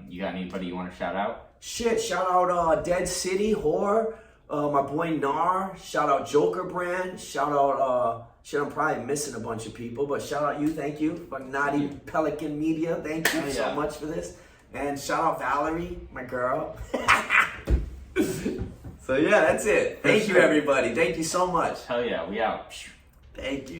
You got anybody you want to shout out? Shit, shout out Dead City, Horror, my boy Nar, shout out Joker Brand, shout out, I'm probably missing a bunch of people, but shout out you, thank you. Fucking Naughty Pelican Media, thank you so much for this. And shout out Valerie, my girl. So yeah, that's it. Thank you, everybody. Thank you so much. Hell yeah, we out. Thank you.